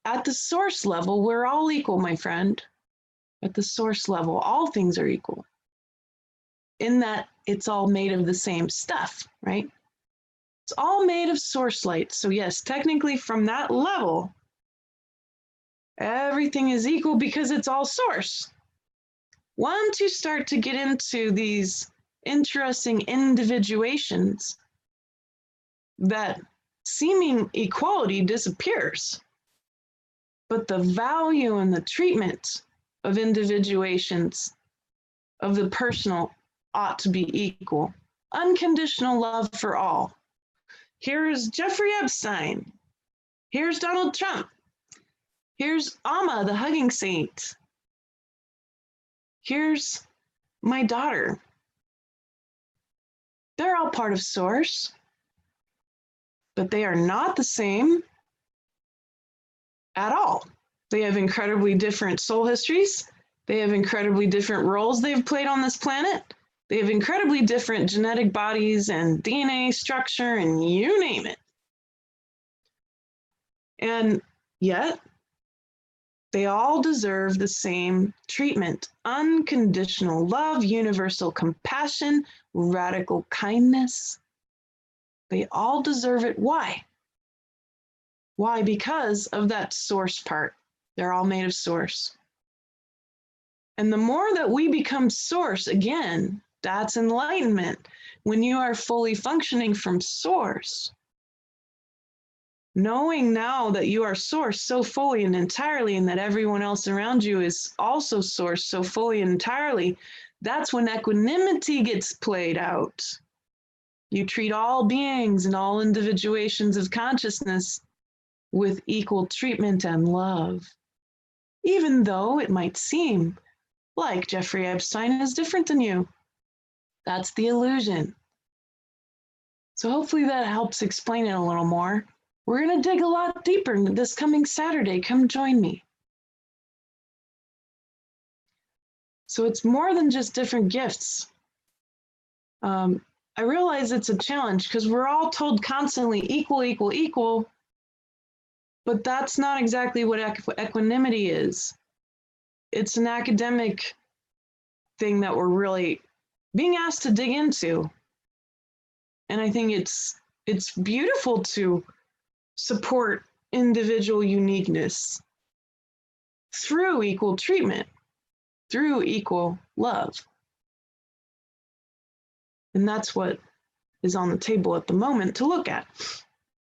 Speaker 1: at the source level, we're all equal, my friend. At the source level, all things are equal. In that it's all made of the same stuff, right? It's all made of source light. So yes, technically from that level, everything is equal because it's all source. Once you start to get into these interesting individuations, that seeming equality disappears. But the value and the treatment of individuations of the personal ought to be equal. Unconditional love for all. Here's Jeffrey Epstein. Here's Donald Trump. Here's Amma, the hugging saint. Here's my daughter. They're all part of source, but they are not the same at all. They have incredibly different soul histories. They have incredibly different roles they've played on this planet. They have incredibly different genetic bodies and DNA structure and you name it. And yet, they all deserve the same treatment. Unconditional love, universal compassion, radical kindness. They all deserve it. Why? Why? Because of that source part. They're all made of source. And the more that we become source, again, that's enlightenment. When you are fully functioning from source, knowing now that you are source so fully and entirely, and that everyone else around you is also source so fully and entirely, that's when equanimity gets played out. You treat all beings and all individuations of consciousness with equal treatment and love, even though it might seem like Jeffrey Epstein is different than you. That's the illusion. So hopefully that helps explain it a little more. We're going to dig a lot deeper this coming Saturday. Come join me. So it's more than just different gifts. I realize it's a challenge because we're all told constantly equal, equal, equal, but that's not exactly what equanimity is. It's an academic thing that we're really being asked to dig into. And I think it's beautiful to support individual uniqueness through equal treatment, through equal love. And that's what is on the table at the moment to look at.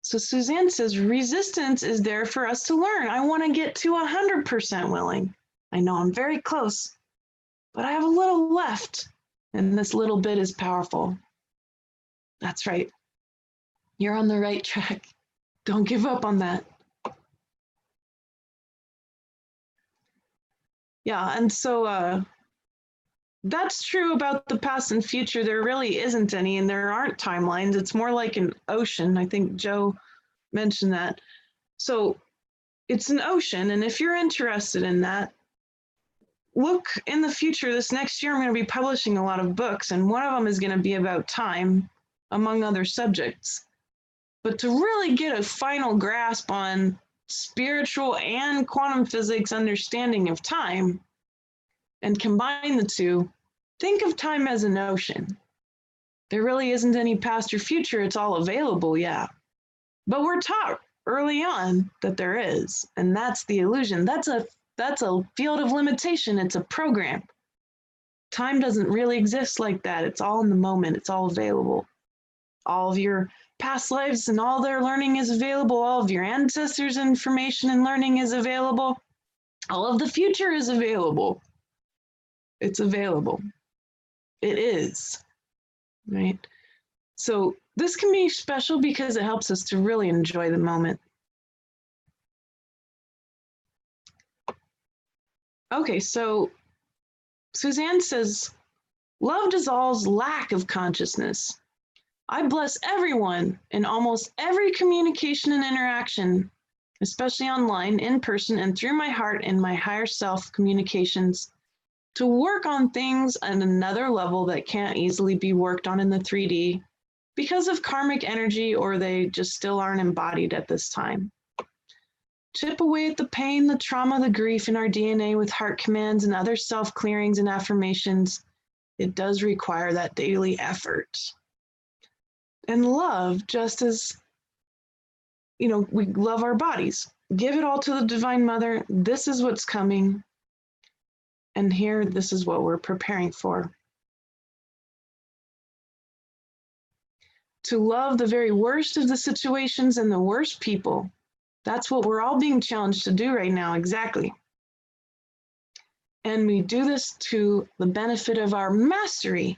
Speaker 1: So Suzanne says, resistance is there for us to learn. I want to get to 100% willing. I know I'm very close, but I have a little left, and this little bit is powerful. That's right. You're on the right track. Don't give up on that. Yeah, and so that's true about the past and future. There really isn't any, and there aren't timelines. It's more like an ocean. I think Joe mentioned that. So it's an ocean, and if you're interested in that, look in the future. This next year, I'm going to be publishing a lot of books, and one of them is going to be about time, among other subjects. But to really get a final grasp on spiritual and quantum physics understanding of time and combine the two, think of time as an ocean. There really isn't any past or future. It's all available, yeah. But we're taught early on that there is, and that's the illusion. That's a That's a field of limitation. It's a program. Time doesn't really exist like that. It's all in the moment. It's all available. All of your past lives and all their learning is available. All of your ancestors' information and learning is available. All of the future is available. It's available. It is, right? So this can be special because it helps us to really enjoy the moment. Okay, so Suzanne says, love dissolves lack of consciousness. I bless everyone in almost every communication and interaction, especially online, in person, and through my heart and my higher self communications, to work on things at another level that can't easily be worked on in the 3D because of karmic energy, or they just still aren't embodied at this time. Chip away at the pain, the trauma, the grief in our DNA with heart commands and other self-clearings and affirmations. It does require that daily effort. And love, just as, we love our bodies. Give it all to the Divine Mother. This is what's coming. And here, this is what we're preparing for. To love the very worst of the situations and the worst people. That's what we're all being challenged to do right now, exactly. And we do this to the benefit of our mastery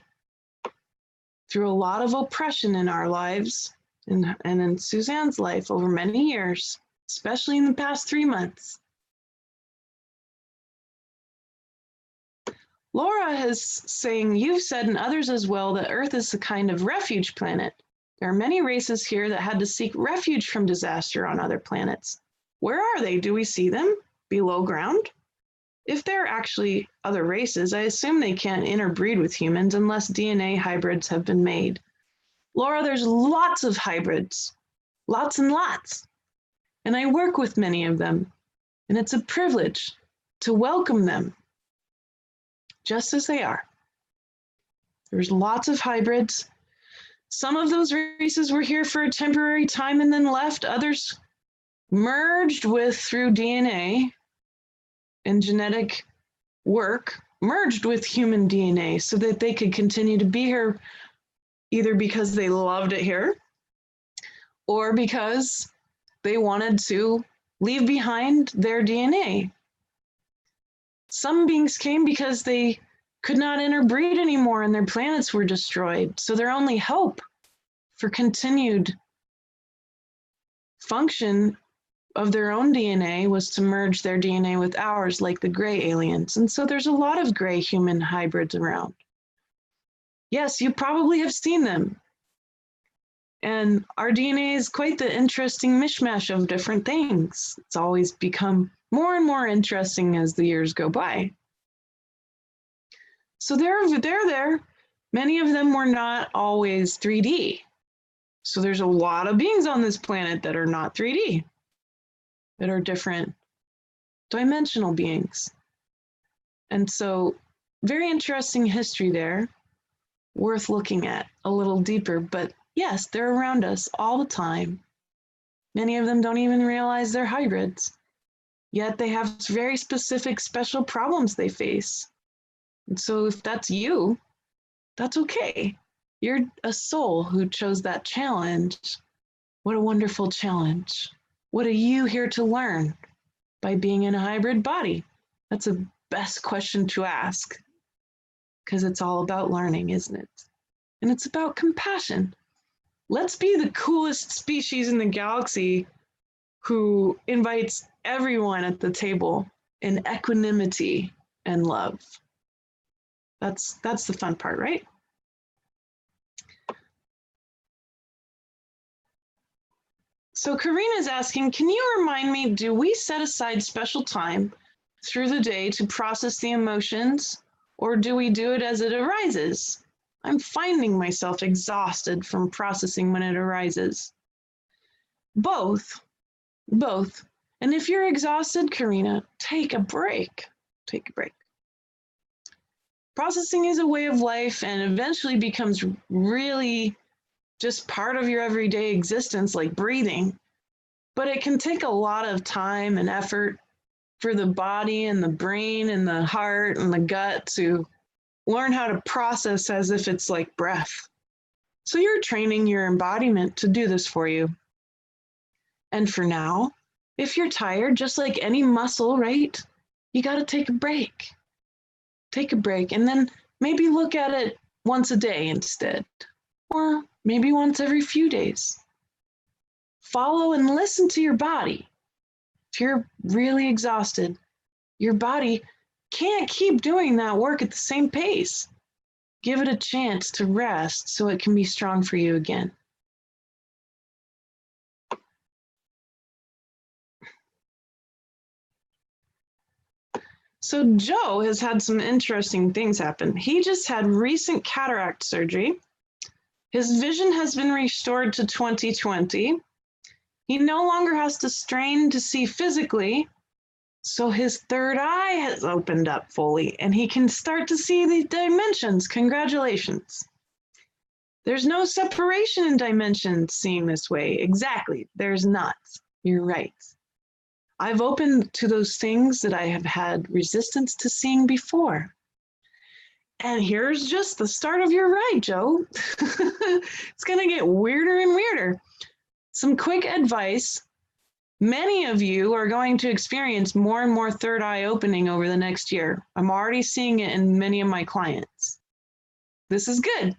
Speaker 1: through a lot of oppression in our lives and in Suzanne's life over many years, especially in the past 3 months. Laura is saying, you've said and others as well that Earth is a kind of refuge planet. There are many races here that had to seek refuge from disaster on other planets. Where are they? Do we see them? Below ground? If there are actually other races, I assume they can't interbreed with humans unless DNA hybrids have been made. Laura, there's lots of hybrids. Lots and lots. And I work with many of them. And it's a privilege to welcome them just as they are. There's lots of hybrids. Some of those races were here for a temporary time and then left. Others merged with, through DNA and genetic work, merged with human DNA so that they could continue to be here either because they loved it here or because they wanted to leave behind their DNA. Some beings came because they could not interbreed anymore and their planets were destroyed. So their only hope for continued function of their own DNA was to merge their DNA with ours, like the gray aliens. And so there's a lot of gray human hybrids around. Yes, you probably have seen them. And our DNA is quite the interesting mishmash of different things. It's always become more and more interesting as the years go by. So they're there. Many of them were not always 3D. So there's a lot of beings on this planet that are not 3D, that are different dimensional beings. And so very interesting history there, worth looking at a little deeper. But yes, they're around us all the time. Many of them don't even realize they're hybrids, yet they have very specific special problems they face. And so if that's you, that's okay. You're a soul who chose that challenge. What a wonderful challenge. What are you here to learn by being in a hybrid body? That's the best question to ask, because it's all about learning, isn't it? And it's about compassion. Let's be the coolest species in the galaxy who invites everyone at the table in equanimity and love. That's the fun part, right? So Karina's asking, can you remind me, do we set aside special time through the day to process the emotions, or do we do it as it arises? I'm finding myself exhausted from processing when it arises. Both. And if you're exhausted, Karina, take a break. Take a break. Processing is a way of life and eventually becomes really just part of your everyday existence, like breathing. But it can take a lot of time and effort for the body and the brain and the heart and the gut to learn how to process as if it's like breath. So you're training your embodiment to do this for you. And for now, if you're tired, just like any muscle, right? You got to take a break. Take a break and then maybe look at it once a day instead, or maybe once every few days. Follow and listen to your body. If you're really exhausted, your body can't keep doing that work at the same pace. Give it a chance to rest so it can be strong for you again. So Joe has had some interesting things happen. He just had recent cataract surgery. His vision has been restored to 20/20. He no longer has to strain to see physically, so his third eye has opened up fully and he can start to see the dimensions. Congratulations. There's no separation in dimensions seeing this way. Exactly, there's not. You're right. I've opened to those things that I have had resistance to seeing before. And here's just the start of your ride, Joe. It's going to get weirder and weirder. Some quick advice. Many of you are going to experience more and more third eye opening over the next year. I'm already seeing it in many of my clients. This is good,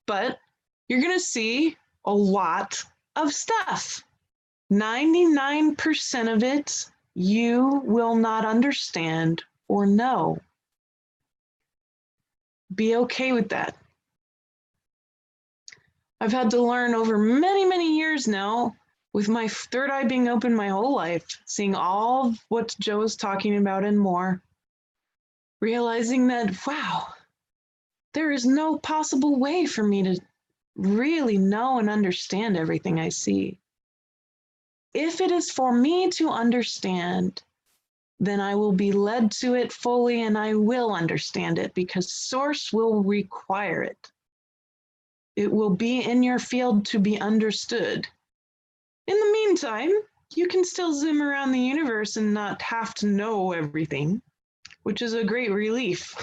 Speaker 1: but you're going to see a lot of stuff. 99% of it you will not understand or know. Be okay with that. I've had to learn over many, many years now, with my third eye being open my whole life, seeing all of what Joe is talking about and more, realizing that, wow, there is no possible way for me to really know and understand everything I see. If it is for me to understand, then I will be led to it fully and I will understand it because Source will require it. It will be in your field to be understood. In the meantime, you can still zoom around the universe and not have to know everything, which is a great relief.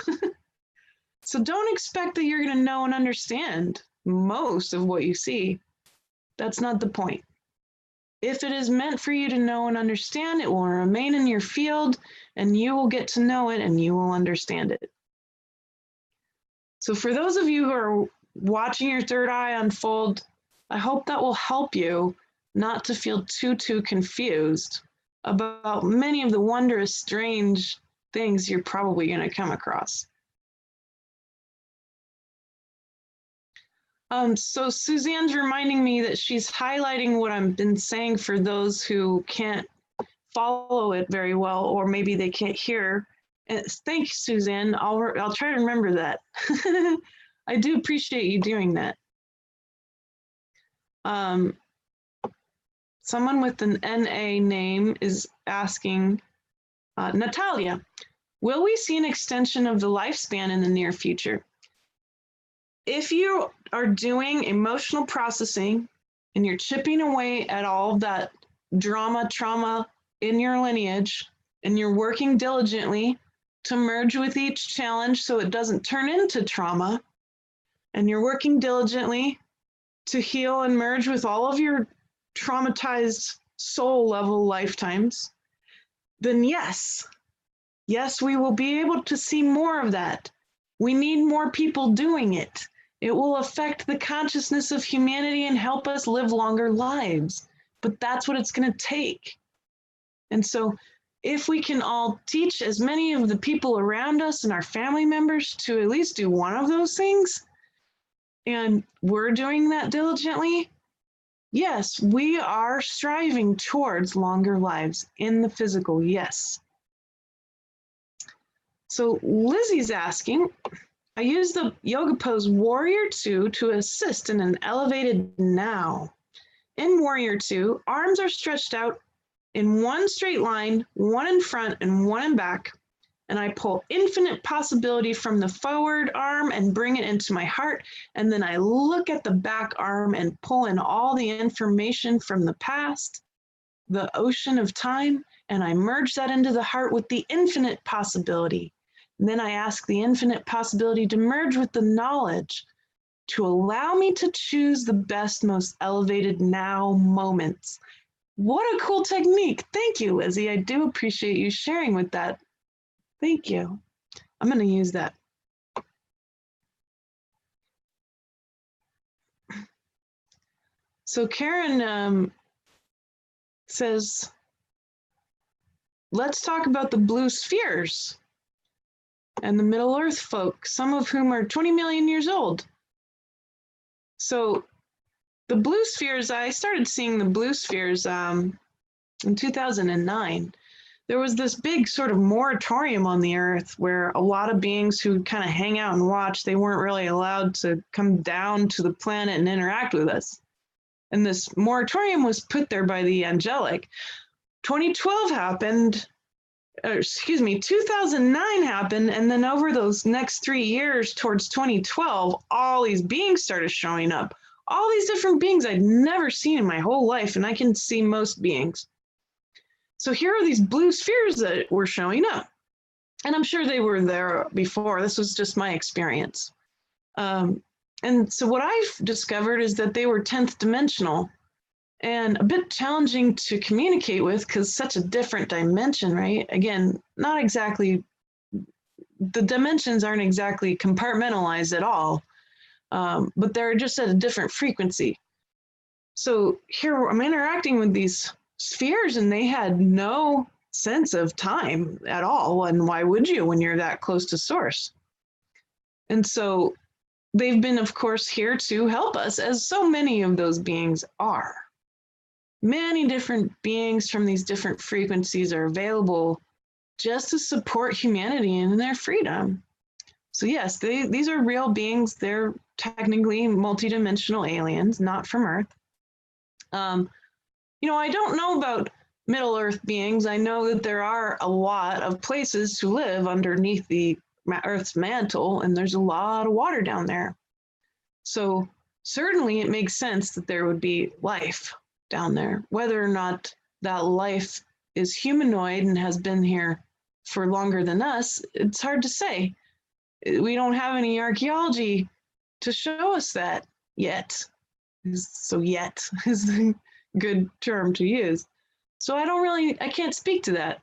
Speaker 1: So don't expect that you're going to know and understand most of what you see. That's not the point. If it is meant for you to know and understand, it will remain in your field and you will get to know it and you will understand it. So for those of you who are watching your third eye unfold, I hope that will help you not to feel too confused about many of the wondrous, strange things you're probably going to come across. So Suzanne's reminding me that she's highlighting what I've been saying for those who can't follow it very well, or maybe they can't hear. And thank you, Suzanne. I'll try to remember that. I do appreciate you doing that. Someone with an NA name is asking, Natalia, will we see an extension of the lifespan in the near future? If you are doing emotional processing and you're chipping away at all of that trauma in your lineage, and you're working diligently to merge with each challenge so it doesn't turn into trauma, and you're working diligently to heal and merge with all of your traumatized soul level lifetimes, then yes, we will be able to see more of that. We need more people doing it. It will affect the consciousness of humanity and help us live longer lives. But that's what it's going to take. And so if we can all teach as many of the people around us and our family members to at least do one of those things, and we're doing that diligently, yes, we are striving towards longer lives in the physical, yes. So Lizzie's asking, I use the yoga pose Warrior 2 to assist in an elevated now. In Warrior 2, arms are stretched out in one straight line, one in front and one in back, and I pull infinite possibility from the forward arm and bring it into my heart, and then I look at the back arm and pull in all the information from the past, the ocean of time, and I merge that into the heart with the infinite possibility. And then I ask the infinite possibility to merge with the knowledge to allow me to choose the best, most elevated now moments. What a cool technique. Thank you, Lizzie. I do appreciate you sharing with that. Thank you. I'm going to use that. So Karen says, let's talk about the blue spheres and the Middle Earth folk, some of whom are 20 million years old. So the blue spheres, I started seeing the blue spheres in 2009. There was this big sort of moratorium on the earth where a lot of beings who kind of hang out and watch, they weren't really allowed to come down to the planet and interact with us. And this moratorium was put there by the angelic. 2012 happened, 2009 happened, and then over those next 3 years towards 2012, all these beings started showing up. All these different beings I'd never seen in my whole life, and I can see most beings. So here are these blue spheres that were showing up. And I'm sure they were there before. This was just my experience. And so what I've discovered is that they were 10th dimensional and a bit challenging to communicate with because such a different dimension, right? Again, not exactly, the dimensions aren't exactly compartmentalized at all, but they're just at a different frequency. So here I'm interacting with these spheres and they had no sense of time at all. And why would you when you're that close to source? And so they've been, of course, here to help us, as so many of those beings are. Many different beings from these different frequencies are available just to support humanity in their freedom. So yes, these are real beings. They're technically multidimensional aliens, not from Earth. I don't know about Middle Earth beings. I know that there are a lot of places to live underneath the Earth's mantle, and there's a lot of water down there. So certainly it makes sense that there would be life down there. Whether or not that life is humanoid and has been here for longer than us, it's hard to say. We don't have any archaeology to show us that yet. So yet is a good term to use. So I can't speak to that.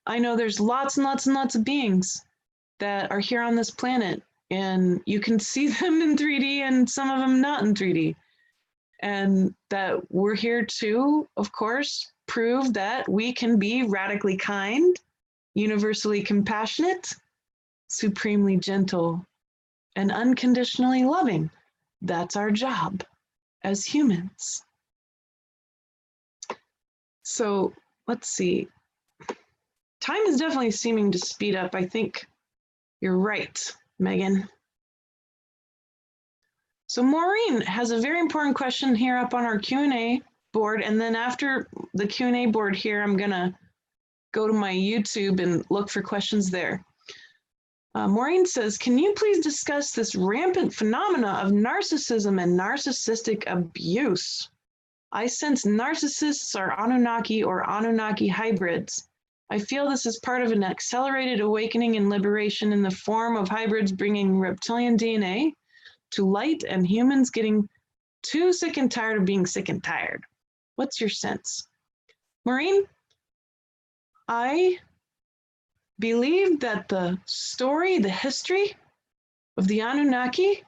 Speaker 1: I know there's lots and lots and lots of beings that are here on this planet, and you can see them in 3D and some of them not in 3D. And that we're here to, of course, prove that we can be radically kind, universally compassionate, supremely gentle, and unconditionally loving. That's our job as humans. So let's see. Time is definitely seeming to speed up. I think you're right, Megan. So Maureen has a very important question here up on our Q&A board. And then after the Q&A board here, I'm gonna go to my YouTube and look for questions there. Maureen says, can you please discuss this rampant phenomena of narcissism and narcissistic abuse? I sense narcissists are Anunnaki or Anunnaki hybrids. I feel this is part of an accelerated awakening and liberation in the form of hybrids bringing reptilian DNA to light and humans getting too sick and tired of being sick and tired. What's your sense? Maureen, I believe that the story, the history of the Anunnaki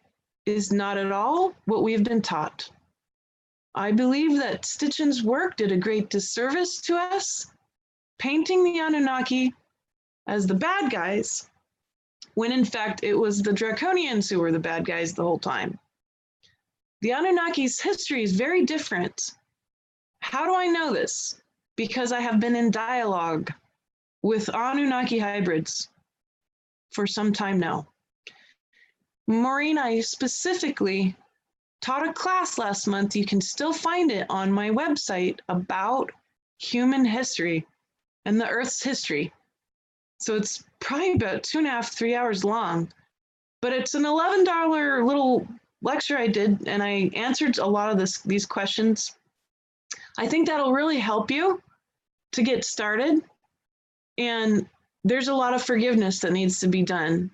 Speaker 1: is not at all what we've been taught. I believe that Stitchin's work did a great disservice to us, painting the Anunnaki as the bad guys, when in fact it was the Draconians who were the bad guys the whole time. The Anunnaki's history is very different. How do I know this? Because I have been in dialogue with Anunnaki hybrids for some time now. Maureen, I specifically taught a class last month. You can still find it on my website about human history and the Earth's history. So it's probably about 2.5, 3 hours long, but it's an $11 little lecture I did, and I answered a lot of these questions. I think that'll really help you to get started. And there's a lot of forgiveness that needs to be done.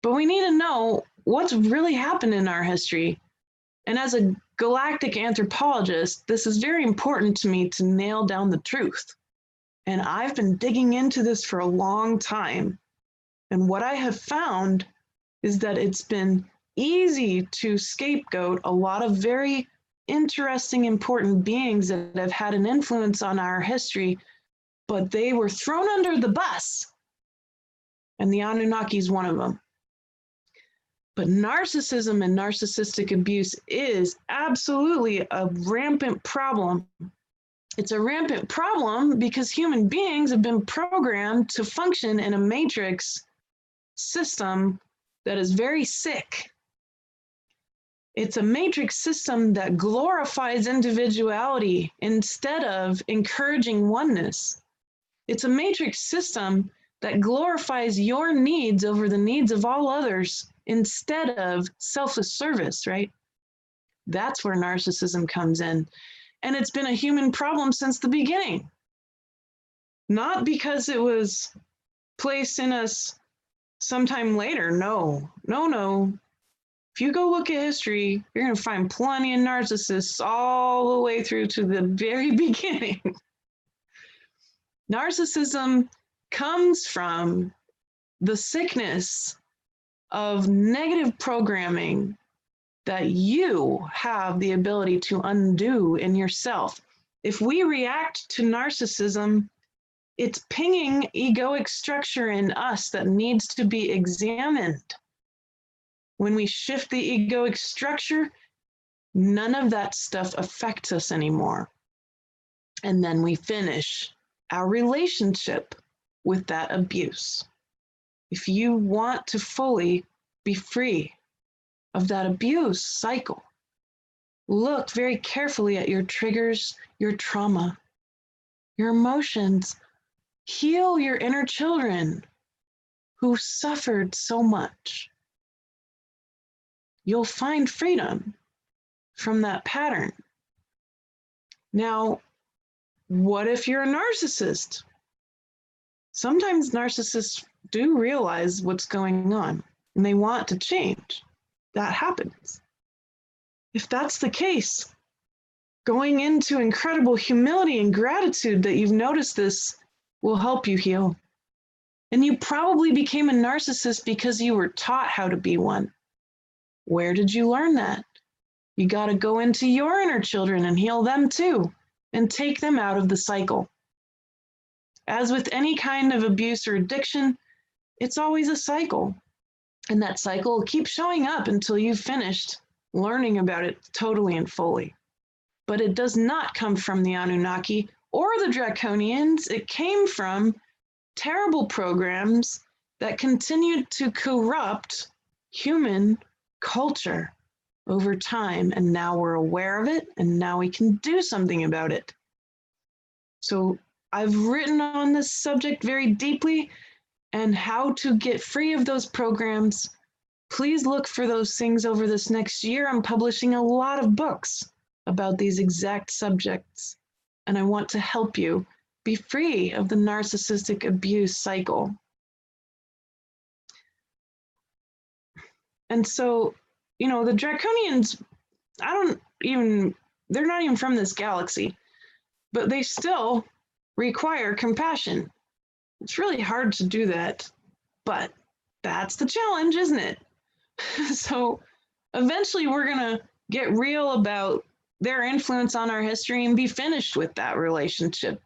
Speaker 1: But we need to know what's really happened in our history. And as a galactic anthropologist, this is very important to me to nail down the truth. And I've been digging into this for a long time. And what I have found is that it's been easy to scapegoat a lot of very interesting, important beings that have had an influence on our history, but they were thrown under the bus. And the Anunnaki is one of them. But narcissism and narcissistic abuse is absolutely a rampant problem. It's a rampant problem because human beings have been programmed to function in a matrix system that is very sick. It's a matrix system that glorifies individuality instead of encouraging oneness. It's a matrix system that glorifies your needs over the needs of all others instead of selfless service, right? That's where narcissism comes in. And it's been a human problem since the beginning. Not because it was placed in us sometime later. No. If you go look at history, you're going to find plenty of narcissists all the way through to the very beginning. Narcissism comes from the sickness of negative programming that you have the ability to undo in yourself. If we react to narcissism, it's pinging egoic structure in us that needs to be examined. When we shift the egoic structure, none of that stuff affects us anymore. And then we finish our relationship with that abuse. If you want to fully be free of that abuse cycle, look very carefully at your triggers, your trauma, your emotions. Heal your inner children who suffered so much. You'll find freedom from that pattern. Now, what if you're a narcissist? Sometimes narcissists do realize what's going on and they want to change. That happens. If that's the case, going into incredible humility and gratitude that you've noticed this will help you heal. And you probably became a narcissist because you were taught how to be one. Where did you learn that? You got to go into your inner children and heal them too, and take them out of the cycle. As with any kind of abuse or addiction, it's always a cycle. And that cycle will keep showing up until you've finished learning about it totally and fully. But it does not come from the Anunnaki or the Draconians. It came from terrible programs that continued to corrupt human culture over time. And now we're aware of it, and now we can do something about it. So I've written on this subject very deeply, and how to get free of those programs. Please look for those things over this next year. I'm publishing a lot of books about these exact subjects, and I want to help you be free of the narcissistic abuse cycle. And so, you know, the Draconians, they're not even from this galaxy, but they still require compassion. It's really hard to do that, but that's the challenge, isn't it? So eventually we're going to get real about their influence on our history and be finished with that relationship,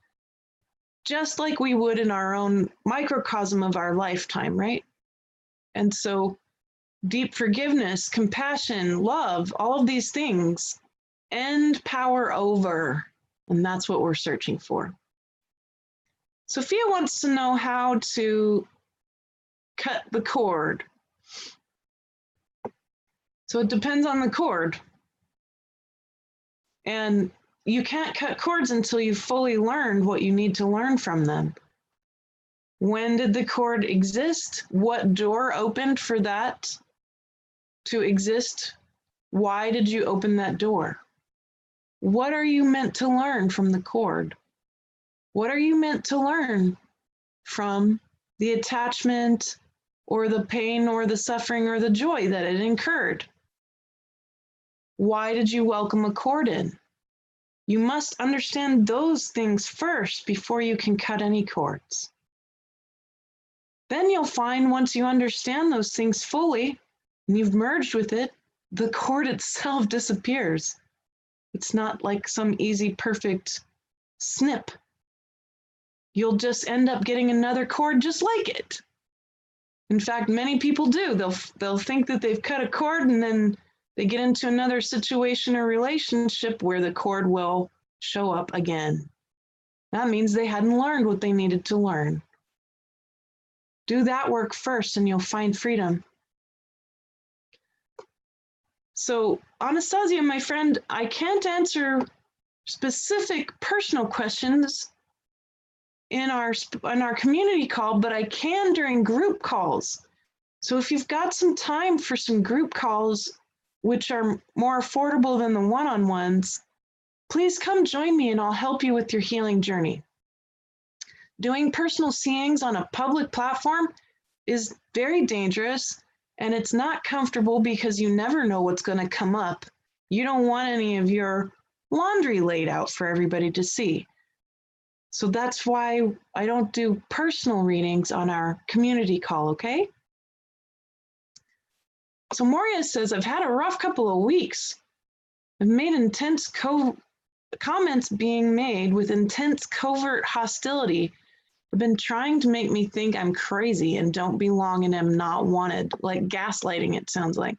Speaker 1: just like we would in our own microcosm of our lifetime, right? And so deep forgiveness, compassion, love, all of these things end power over, and that's what we're searching for. Sophia wants to know how to cut the cord. So it depends on the cord. And you can't cut cords until you've fully learned what you need to learn from them. When did the cord exist? What door opened for that to exist? Why did you open that door? What are you meant to learn from the cord? What are you meant to learn from the attachment or the pain or the suffering or the joy that it incurred? Why did you welcome a cord in? You must understand those things first before you can cut any cords. Then you'll find once you understand those things fully and you've merged with it, the cord itself disappears. It's not like some easy, perfect snip. You'll just end up getting another cord just like it. In fact, many people do. They'll think that they've cut a cord and then they get into another situation or relationship where the cord will show up again. That means they hadn't learned what they needed to learn. Do that work first and you'll find freedom. So, Anastasia, my friend, I can't answer specific personal questions in our community call, but I can during group calls. So if you've got some time for some group calls, which are more affordable than the one-on-ones, please come join me and I'll help you with your healing journey. Doing personal seeings on a public platform is very dangerous and it's not comfortable because you never know what's going to come up. You don't want any of your laundry laid out for everybody to see. So that's why I don't do personal readings on our community call, okay? So Moria says, I've had a rough couple of weeks. I've made intense comments being made with intense covert hostility. Have been trying to make me think I'm crazy and don't belong and am not wanted, like gaslighting, it sounds like.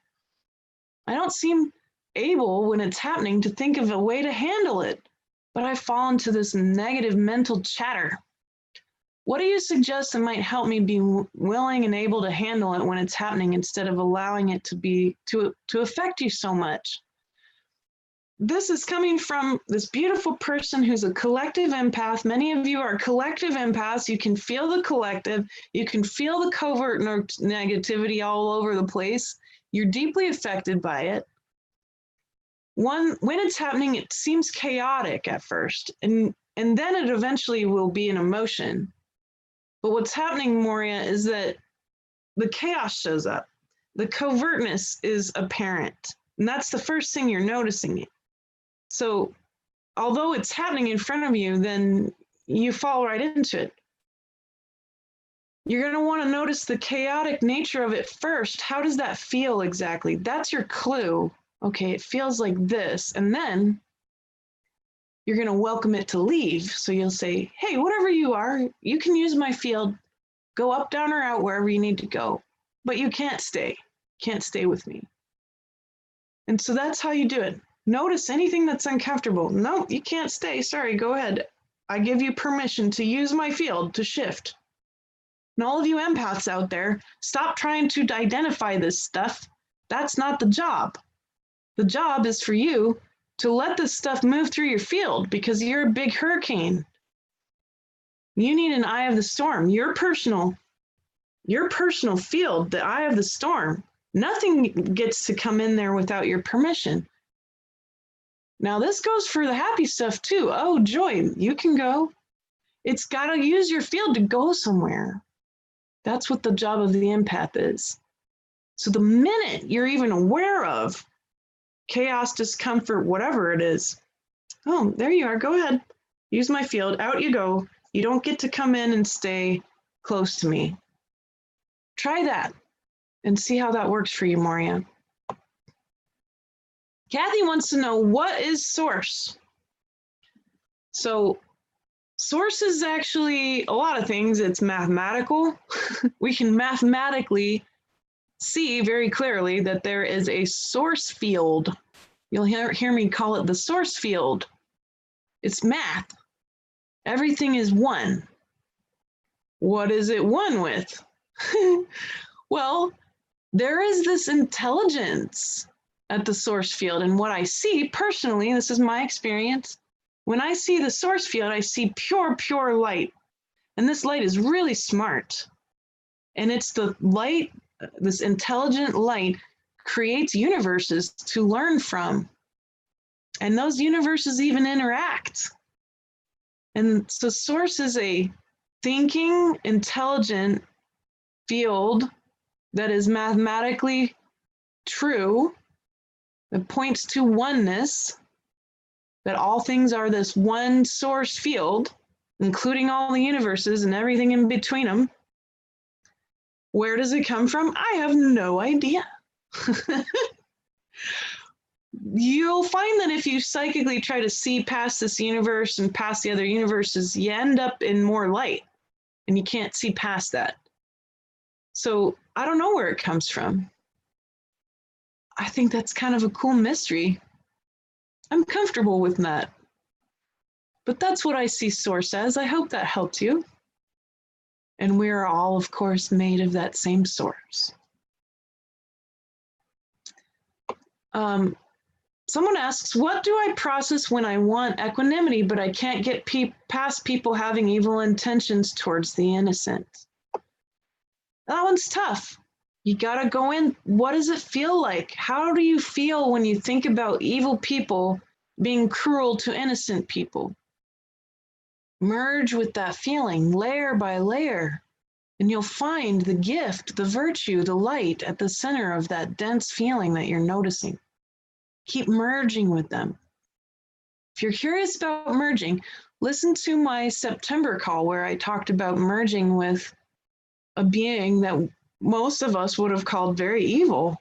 Speaker 1: I don't seem able when it's happening to think of a way to handle it, but I fall into this negative mental chatter. What do you suggest that might help me be willing and able to handle it when it's happening instead of allowing it to affect you so much? This is coming from this beautiful person who's a collective empath. Many of you are collective empaths. You can feel the collective. You can feel the covert negativity all over the place. You're deeply affected by it. When it's happening, it seems chaotic at first, and then it eventually will be an emotion. But what's happening, Moria, is that the chaos shows up. The covertness is apparent, and that's the first thing you're noticing it. So although it's happening in front of you, then you fall right into it. You're going to want to notice the chaotic nature of it first. How does that feel exactly? That's your clue. Okay, it feels like this. And then you're going to welcome it to leave. So you'll say, hey, whatever you are, you can use my field. Go up, down, or out, wherever you need to go. But you can't stay. Can't stay with me. And so that's how you do it. Notice anything that's uncomfortable. No, you can't stay. Sorry, go ahead. I give you permission to use my field to shift. And all of you empaths out there, stop trying to identify this stuff. That's not the job. The job is for you to let this stuff move through your field because you're a big hurricane. You need an eye of the storm. Your personal field, the eye of the storm. Nothing gets to come in there without your permission. Now this goes for the happy stuff too. Oh, joy, you can go. It's got to use your field to go somewhere. That's what the job of the empath is. So the minute you're even aware of chaos, discomfort, whatever it is, oh, there you are, go ahead. Use my field, out you go. You don't get to come in and stay close to me. Try that and see how that works for you, Moria. Kathy wants to know, what is source? So source is actually a lot of things. It's mathematical. We can mathematically see very clearly that there is a source field. You'll hear me call it the source field. It's math. Everything is one. What is it one with? Well, there is this intelligence at the source field. And what I see personally, this is my experience, when I see the source field, I see pure, pure light. And this light is really smart. And it's the light, this intelligent light creates universes to learn from. And those universes even interact. And so source is a thinking, intelligent field that is mathematically true, that points to oneness, that all things are this one source field, including all the universes and everything in between them. Where does it come from? I have no idea. You'll find that if you psychically try to see past this universe and past the other universes, you end up in more light and you can't see past that. So I don't know where it comes from. I think that's kind of a cool mystery. I'm comfortable with that. But that's what I see source as. I hope that helped you. And we're all, of course, made of that same source. Someone asks, what do I process when I want equanimity, but I can't get past people having evil intentions towards the innocent? That one's tough. You gotta go in. What does it feel like? How do you feel when you think about evil people being cruel to innocent people? Merge with that feeling layer by layer, and you'll find the gift, the virtue, the light at the center of that dense feeling that you're noticing. Keep merging with them. If you're curious about merging, listen to my September call where I talked about merging with a being that most of us would have called very evil.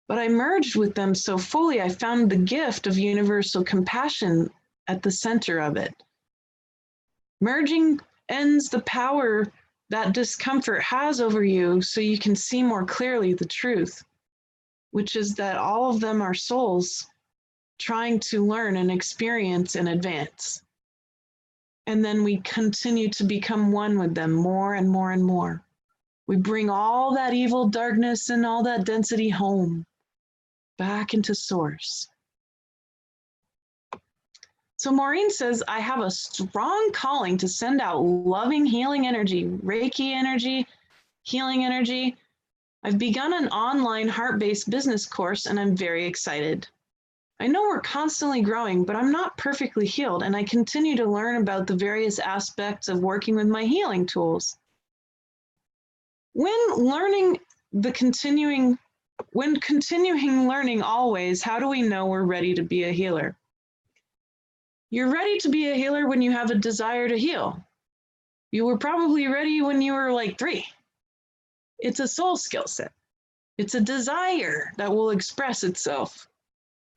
Speaker 1: But I merged with them so fully, I found the gift of universal compassion at the center of it. Merging ends the power that discomfort has over you so you can see more clearly the truth, which is that all of them are souls trying to learn and experience and advance. And then we continue to become one with them more and more and more. We bring all that evil darkness and all that density home, back into source. So Maureen says, I have a strong calling to send out loving, healing energy, Reiki energy, healing energy. I've begun an online heart-based business course and I'm very excited. I know we're constantly growing, but I'm not perfectly healed and I continue to learn about the various aspects of working with my healing tools. When continuing learning always, how do we know we're ready to be a healer? You're ready to be a healer when you have a desire to heal. You were probably ready when you were like 3. It's a soul skill set. It's a desire that will express itself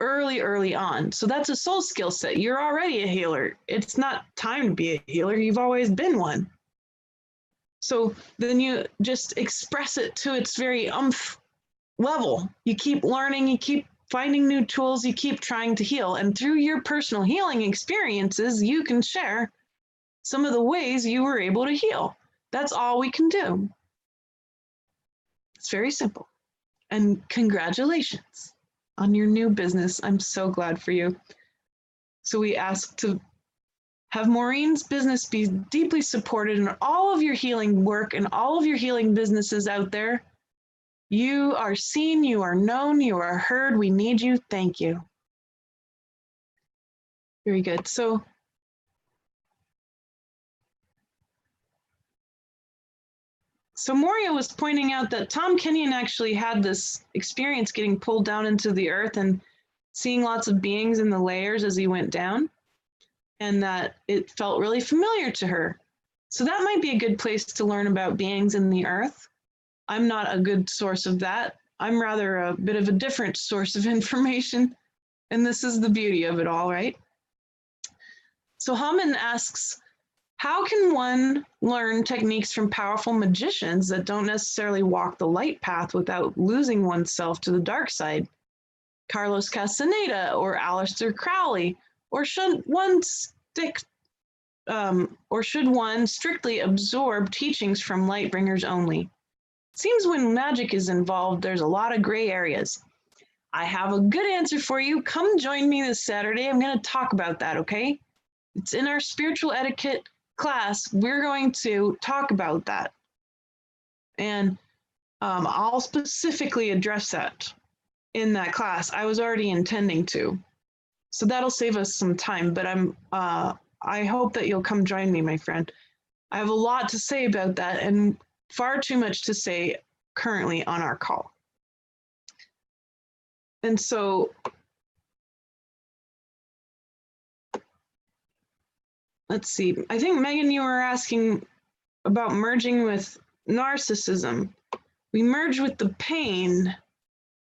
Speaker 1: early on. So that's a soul skill set. You're already a healer. It's not time to be a healer. You've always been one. So then you just express it to its very level. You keep learning, you keep finding new tools, you keep trying to heal. And through your personal healing experiences, you can share some of the ways you were able to heal. That's all we can do. It's very simple. And congratulations on your new business. I'm so glad for you. So we ask to have Maureen's business be deeply supported in all of your healing work and all of your healing businesses out there. You are seen, you are known, you are heard. We need you. Thank you. Very good. So Moria was pointing out that Tom Kenyon actually had this experience getting pulled down into the earth and seeing lots of beings in the layers as he went down, and that it felt really familiar to her. So that might be a good place to learn about beings in the earth. I'm not a good source of that. I'm rather a bit of a different source of information, and this is the beauty of it all, right? So Haman asks, how can one learn techniques from powerful magicians that don't necessarily walk the light path without losing oneself to the dark side? Carlos Castaneda or Aleister Crowley, or should one strictly absorb teachings from light bringers only? Seems when magic is involved, there's a lot of gray areas. I have a good answer for you. Come join me this Saturday. I'm going to talk about that, okay? It's in our spiritual etiquette class. We're going to talk about that. And I'll specifically address that in that class. I was already intending to. So that'll save us some time, but I hope that you'll come join me, my friend. I have a lot to say about that and far too much to say currently on our call. And so let's see. I think, Megan, you were asking about merging with narcissism. We merge with the pain,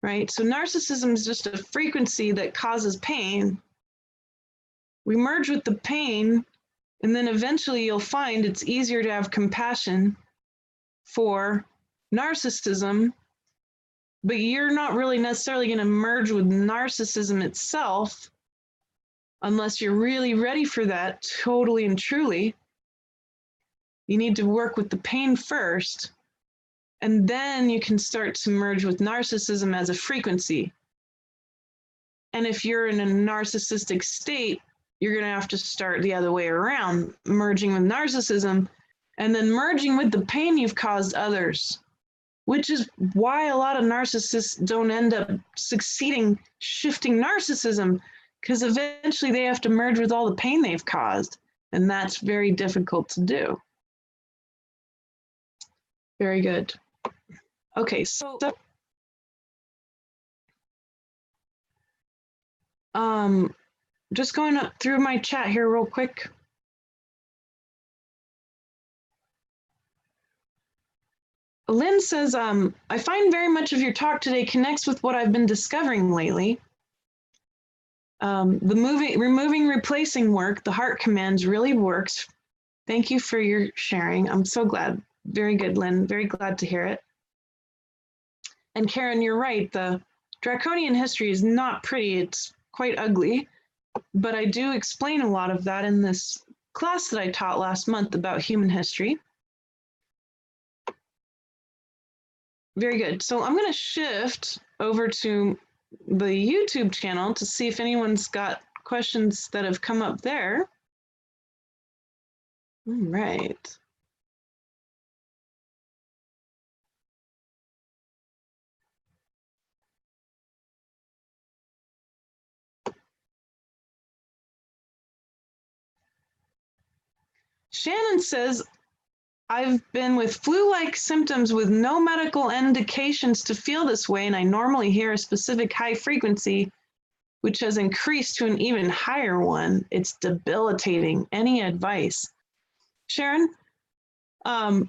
Speaker 1: right? So narcissism is just a frequency that causes pain. We merge with the pain, and then eventually you'll find it's easier to have compassion for narcissism, but you're not really necessarily going to merge with narcissism itself unless you're really ready for that totally and truly. You need to work with the pain first, and then you can start to merge with narcissism as a frequency. And if you're in a narcissistic state, you're going to have to start the other way around, merging with narcissism and then merging with the pain you've caused others, which is why a lot of narcissists don't end up succeeding shifting narcissism, because eventually they have to merge with all the pain they've caused. And that's very difficult to do. Very good. Okay, so just going up through my chat here real quick. Lynn says, I find very much of your talk today connects with what I've been discovering lately. The removing, replacing work, the heart commands really works. Thank you for your sharing. I'm so glad. Very good, Lynn. Very glad to hear it. And Karen, you're right. The draconian history is not pretty. It's quite ugly. But I do explain a lot of that in this class that I taught last month about human history. Very good. So I'm going to shift over to the YouTube channel to see if anyone's got questions that have come up there. All right. Shannon says, I've been with flu-like symptoms with no medical indications to feel this way, and I normally hear a specific high frequency, which has increased to an even higher one. It's debilitating. Any advice? Sharon, I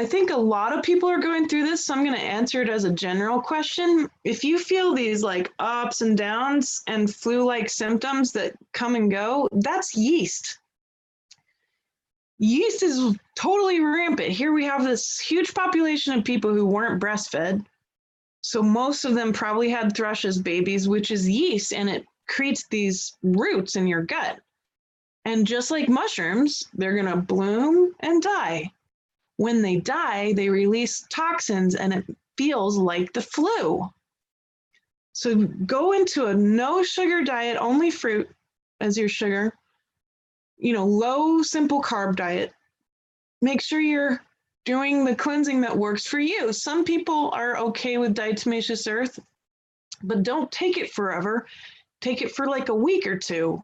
Speaker 1: think a lot of people are going through this, so I'm going to answer it as a general question. If you feel these like ups and downs and flu-like symptoms that come and go, that's yeast. Yeast is totally rampant. Here we have this huge population of people who weren't breastfed. So most of them probably had thrush as babies, which is yeast, and it creates these roots in your gut. And just like mushrooms, they're going to bloom and die. When they die, they release toxins, and it feels like the flu. So go into a no sugar diet, only fruit as your sugar. Low, simple carb diet. Make sure you're doing the cleansing that works for you. Some people are okay with diatomaceous earth, but don't take it forever. Take it for like a week or two.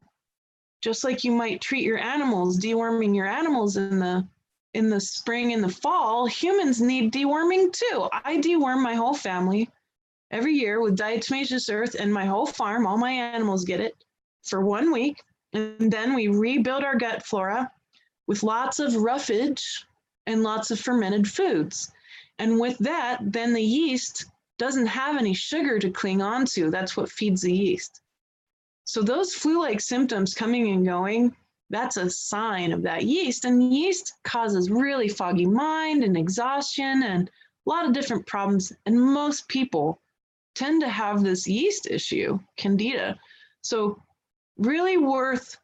Speaker 1: Just like you might treat your animals, deworming your animals in the spring and the fall, humans need deworming too. I deworm my whole family every year with diatomaceous earth, and my whole farm, all my animals get it for 1 week. And then we rebuild our gut flora with lots of roughage and lots of fermented foods. And with that, then the yeast doesn't have any sugar to cling on to. That's what feeds the yeast. So those flu-like symptoms coming and going, that's a sign of that yeast. And yeast causes really foggy mind and exhaustion and a lot of different problems. And most people tend to have this yeast issue, candida. So really worth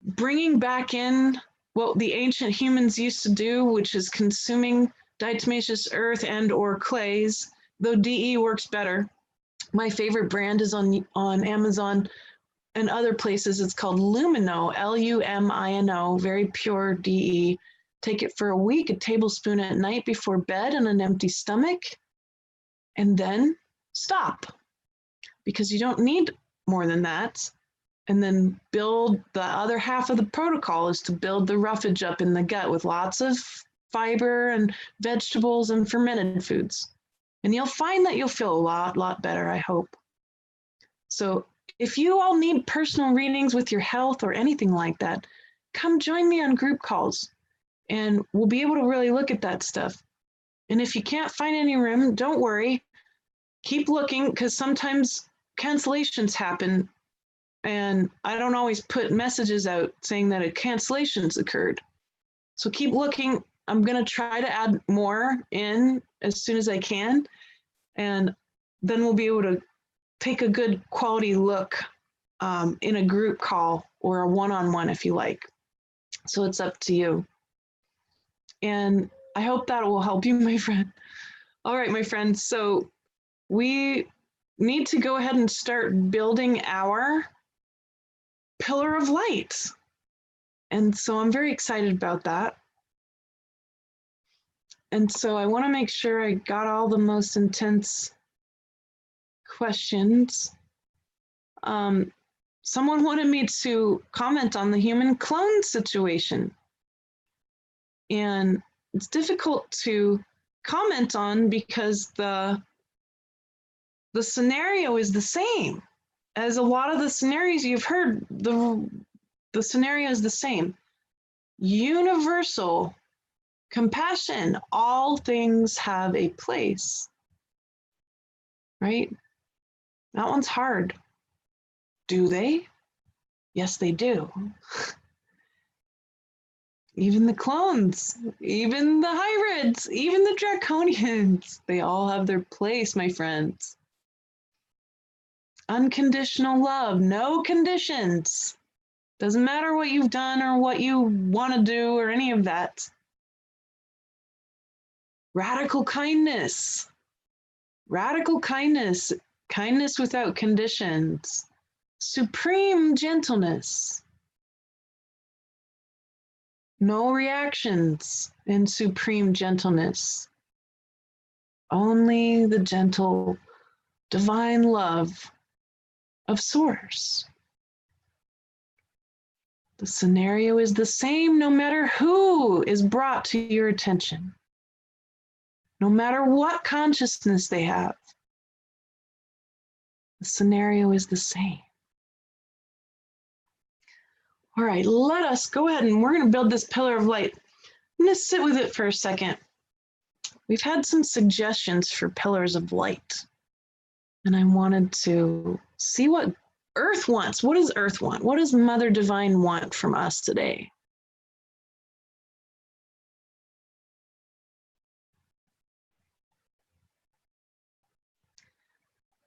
Speaker 1: bringing back in what the ancient humans used to do, which is consuming diatomaceous earth and or clays, though DE works better. My favorite brand is on Amazon and other places. It's called Lumino, Lumino, very pure DE. Take it for a week, a tablespoon at night before bed on an empty stomach, and then stop, because you don't need more than that. And then build the other half of the protocol is to build the roughage up in the gut with lots of fiber and vegetables and fermented foods. And you'll find that you'll feel a lot better, I hope. So if you all need personal readings with your health or anything like that, come join me on group calls and we'll be able to really look at that stuff. And if you can't find any room, don't worry. Keep looking, because sometimes cancellations happen and I don't always put messages out saying that a cancellation's occurred. So keep looking. I'm going to try to add more in as soon as I can. And then we'll be able to take a good quality look in a group call or a one-on-one if you like. So it's up to you. And I hope that will help you, my friend. All right, my friends. So we need to go ahead and start building our pillar of light. And so I'm very excited about that. And so I want to make sure I got all the most intense questions. Someone wanted me to comment on the human clone situation. And it's difficult to comment on because the scenario is the same. As a lot of the scenarios you've heard, the scenario is the same. Universal compassion, all things have a place, right? That one's hard. Do they? Yes, they do. Even the clones, even the hybrids, even the draconians, they all have their place, my friends. Unconditional love, no conditions. Doesn't matter what you've done or what you want to do or any of that. Radical kindness. Radical kindness. Kindness without conditions. Supreme gentleness. No reactions in supreme gentleness. Only the gentle, divine love of Source. The scenario is the same no matter who is brought to your attention, no matter what consciousness they have. The scenario is the same. All right, let us go ahead and we're going to build this pillar of light. I'm going to sit with it for a second. We've had some suggestions for pillars of light, and I wanted to see what Earth wants. What does Earth want? What does Mother Divine want from us today?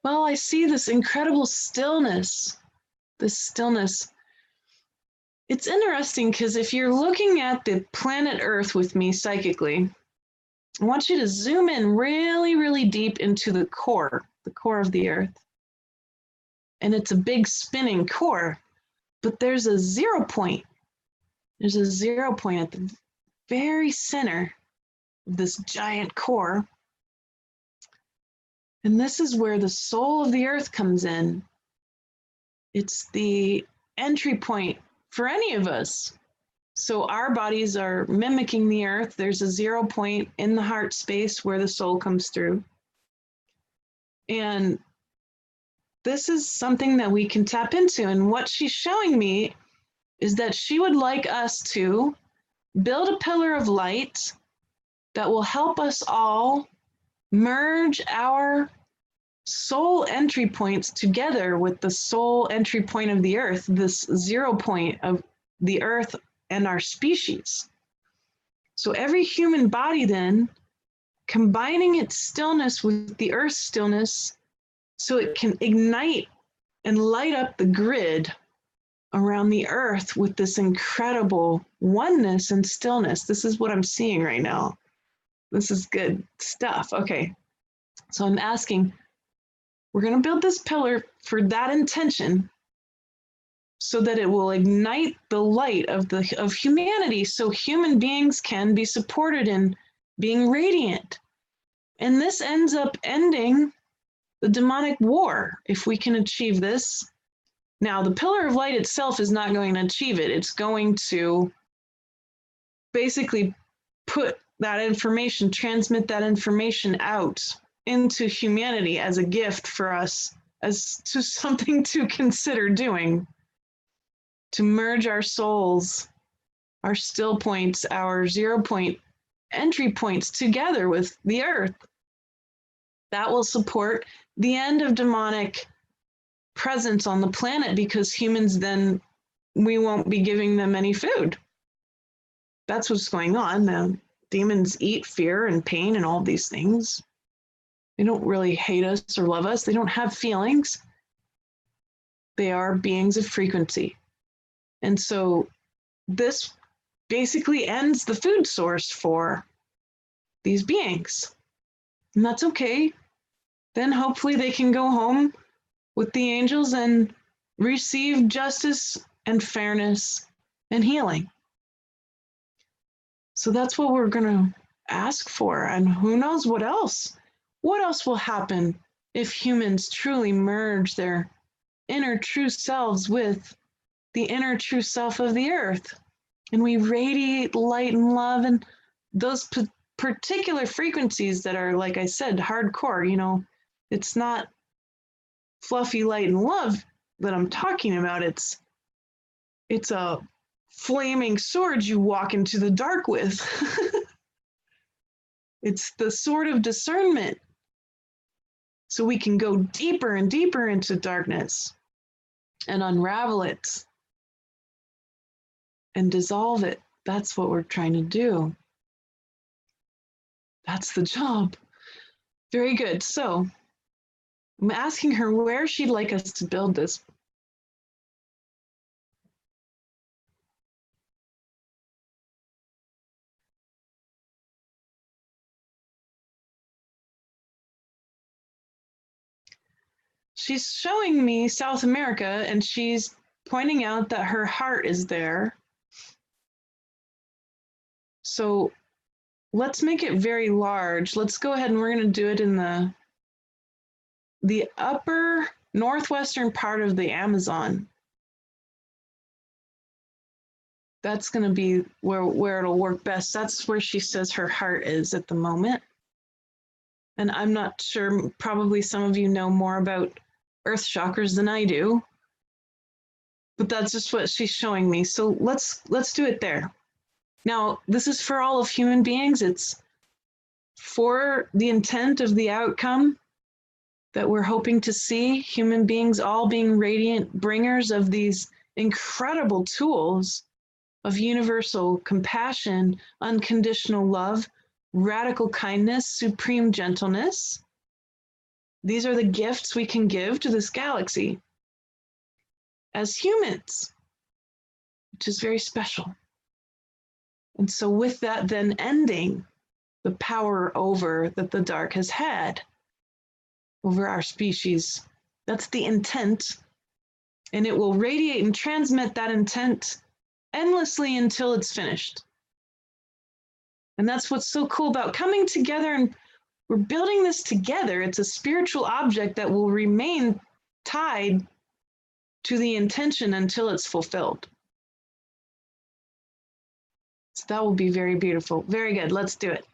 Speaker 1: Well, I see this incredible stillness, this stillness. It's interesting because if you're looking at the planet Earth with me psychically, I want you to zoom in really, really deep into the core of the Earth. And it's a big spinning core, but there's a 0 point. There's a 0 point at the very center of this giant core. And this is where the soul of the Earth comes in. It's the entry point for any of us. So our bodies are mimicking the Earth. There's a 0 point in the heart space where the soul comes through. And this is something that we can tap into. And what she's showing me is that she would like us to build a pillar of light that will help us all merge our soul entry points together with the soul entry point of the Earth, this 0 point of the Earth and our species. So every human body then, combining its stillness with the Earth's stillness so it can ignite and light up the grid around the Earth with this incredible oneness and stillness. This is what I'm seeing right now. This is good stuff. Okay, so I'm asking, we're going to build this pillar for that intention so that it will ignite the light of humanity so human beings can be supported in being radiant. And this ends up ending the demonic war if we can achieve this. Now, the pillar of light itself is not going to achieve it. It's going to basically put that information, transmit that information out into humanity as a gift for us, as to something to consider doing, to merge our souls, our still points, our 0 point entry points together with the earth. That will support the end of demonic presence on the planet, because humans, then we won't be giving them any food. That's what's going on. The demons eat fear and pain and all these things. They don't really hate us or love us. They don't have feelings. They are beings of frequency. And so this basically ends the food source for these beings. And that's okay. Then hopefully they can go home with the angels and receive justice and fairness and healing. So that's what we're going to ask for. And who knows what else? What else will happen if humans truly merge their inner true selves with the inner true self of the earth? And we radiate light and love, and those particular frequencies that are, like I said, hardcore, you know, it's not fluffy light and love that I'm talking about. It's a flaming sword you walk into the dark with. It's the sword of discernment. So we can go deeper and deeper into darkness and unravel it and dissolve it. That's what we're trying to do. That's the job. Very good. So I'm asking her where she'd like us to build this. She's showing me South America, and she's pointing out that her heart is there. So let's make it very large. Let's go ahead and we're going to do it in the upper northwestern part of the Amazon. That's going to be where it'll work best. That's where she says her heart is at the moment. And I'm not sure, probably some of you know more about earth chakras than I do, but that's just what she's showing me. So let's do it there. Now, this is for all of human beings. It's for the intent of the outcome that we're hoping to see, human beings all being radiant bringers of these incredible tools of universal compassion, unconditional love, radical kindness, supreme gentleness. These are the gifts we can give to this galaxy as humans, which is very special. And so with that, then ending the power over that the dark has had over our species. That's the intent. And it will radiate and transmit that intent endlessly until it's finished. And that's what's so cool about coming together, and we're building this together. It's a spiritual object that will remain tied to the intention until it's fulfilled. So that will be very beautiful. Very good. Let's do it.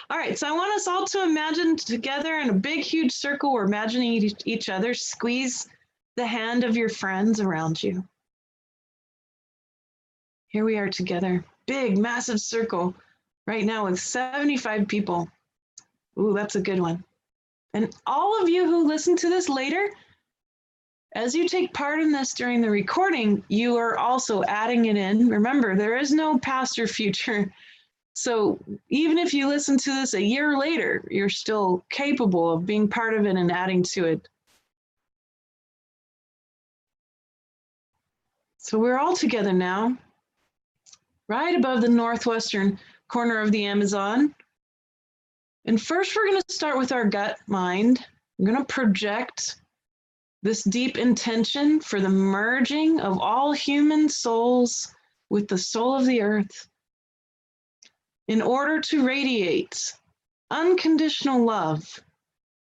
Speaker 1: All right, so I want us all to imagine together in a big, huge circle. We're imagining each other. Squeeze the hand of your friends around you. Here we are together. Big, massive circle right now with 75 people. Ooh, that's a good one. And all of you who listen to this later, as you take part in this during the recording, you are also adding it in. Remember, there is no past or future. So even if you listen to this a year later, you're still capable of being part of it and adding to it. So we're all together now, right above the northwestern corner of the Amazon. And first, we're going to start with our gut mind. We're going to project this deep intention for the merging of all human souls with the soul of the earth, in order to radiate unconditional love,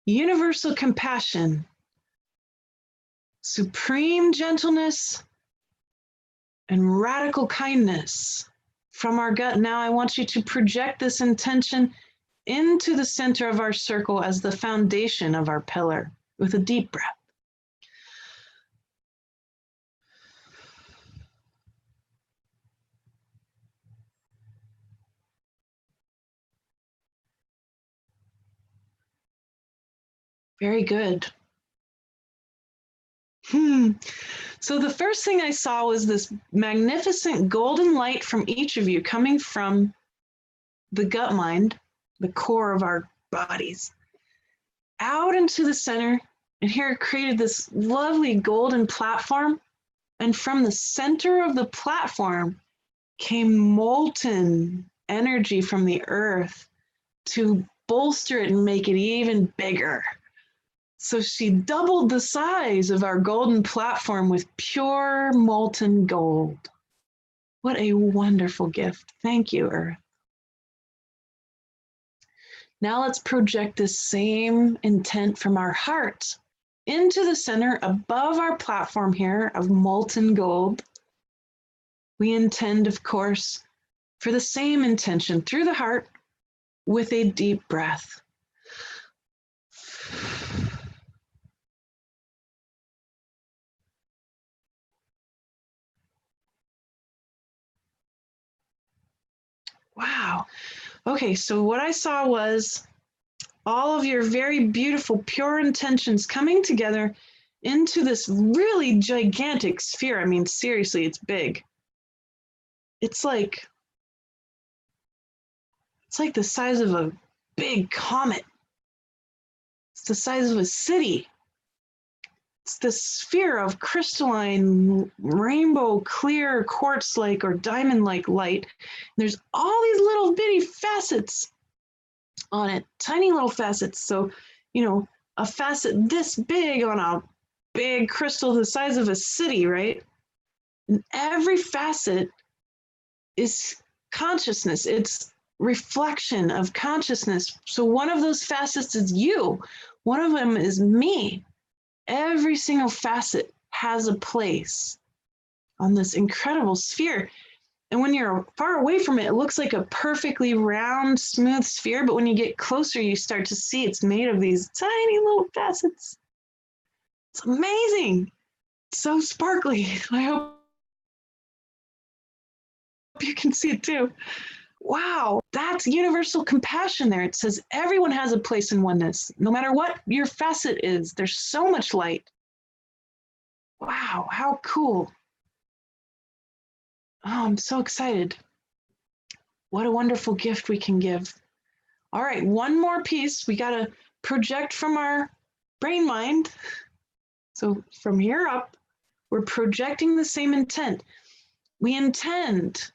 Speaker 1: universal compassion, supreme gentleness, and radical kindness from our gut. Now I want you to project this intention into the center of our circle as the foundation of our pillar with a deep breath. Very good. So the first thing I saw was this magnificent golden light from each of you coming from the gut mind, the core of our bodies, out into the center. And here it created this lovely golden platform. And from the center of the platform came molten energy from the earth to bolster it and make it even bigger. So she doubled the size of our golden platform with pure molten gold. What a wonderful gift. Thank you, Earth. Now let's project this same intent from our heart into the center above our platform here of molten gold. We intend, of course, for the same intention through the heart with a deep breath. Wow. Okay, so what I saw was all of your very beautiful, pure intentions coming together into this really gigantic sphere. I mean, seriously, it's big. It's like the size of a big comet. It's the size of a city. It's the sphere of crystalline, rainbow, clear, quartz-like or diamond-like light. There's all these little bitty facets on it, tiny little facets. So, you know, a facet this big on a big crystal the size of a city, right? And every facet is consciousness. It's reflection of consciousness. So one of those facets is you. One of them is me. Every single facet has a place on this incredible sphere. And when you're far away from it, it looks like a perfectly round, smooth sphere. But when you get closer, you start to see it's made of these tiny little facets. It's amazing. It's so sparkly. I hope you can see it too. Wow, that's universal compassion there. It says everyone has a place in oneness, no matter what your facet is. There's so much light. Wow, how cool. Oh, I'm so excited. What a wonderful gift we can give. All right, one more piece. We got to project from our brain mind. So from here up, we're projecting the same intent. We intend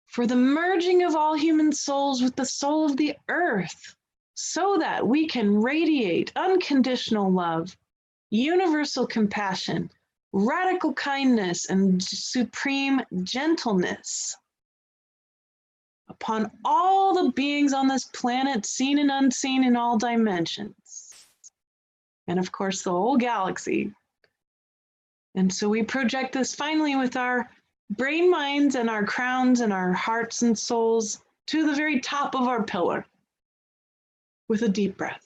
Speaker 1: for the merging of all human souls with the soul of the earth, so that we can radiate unconditional love, universal compassion, radical kindness, and supreme gentleness upon all the beings on this planet, seen and unseen in all dimensions. And of course, the whole galaxy. And so we project this finally with our brain minds and our crowns and our hearts and souls to the very top of our pillar with a deep breath.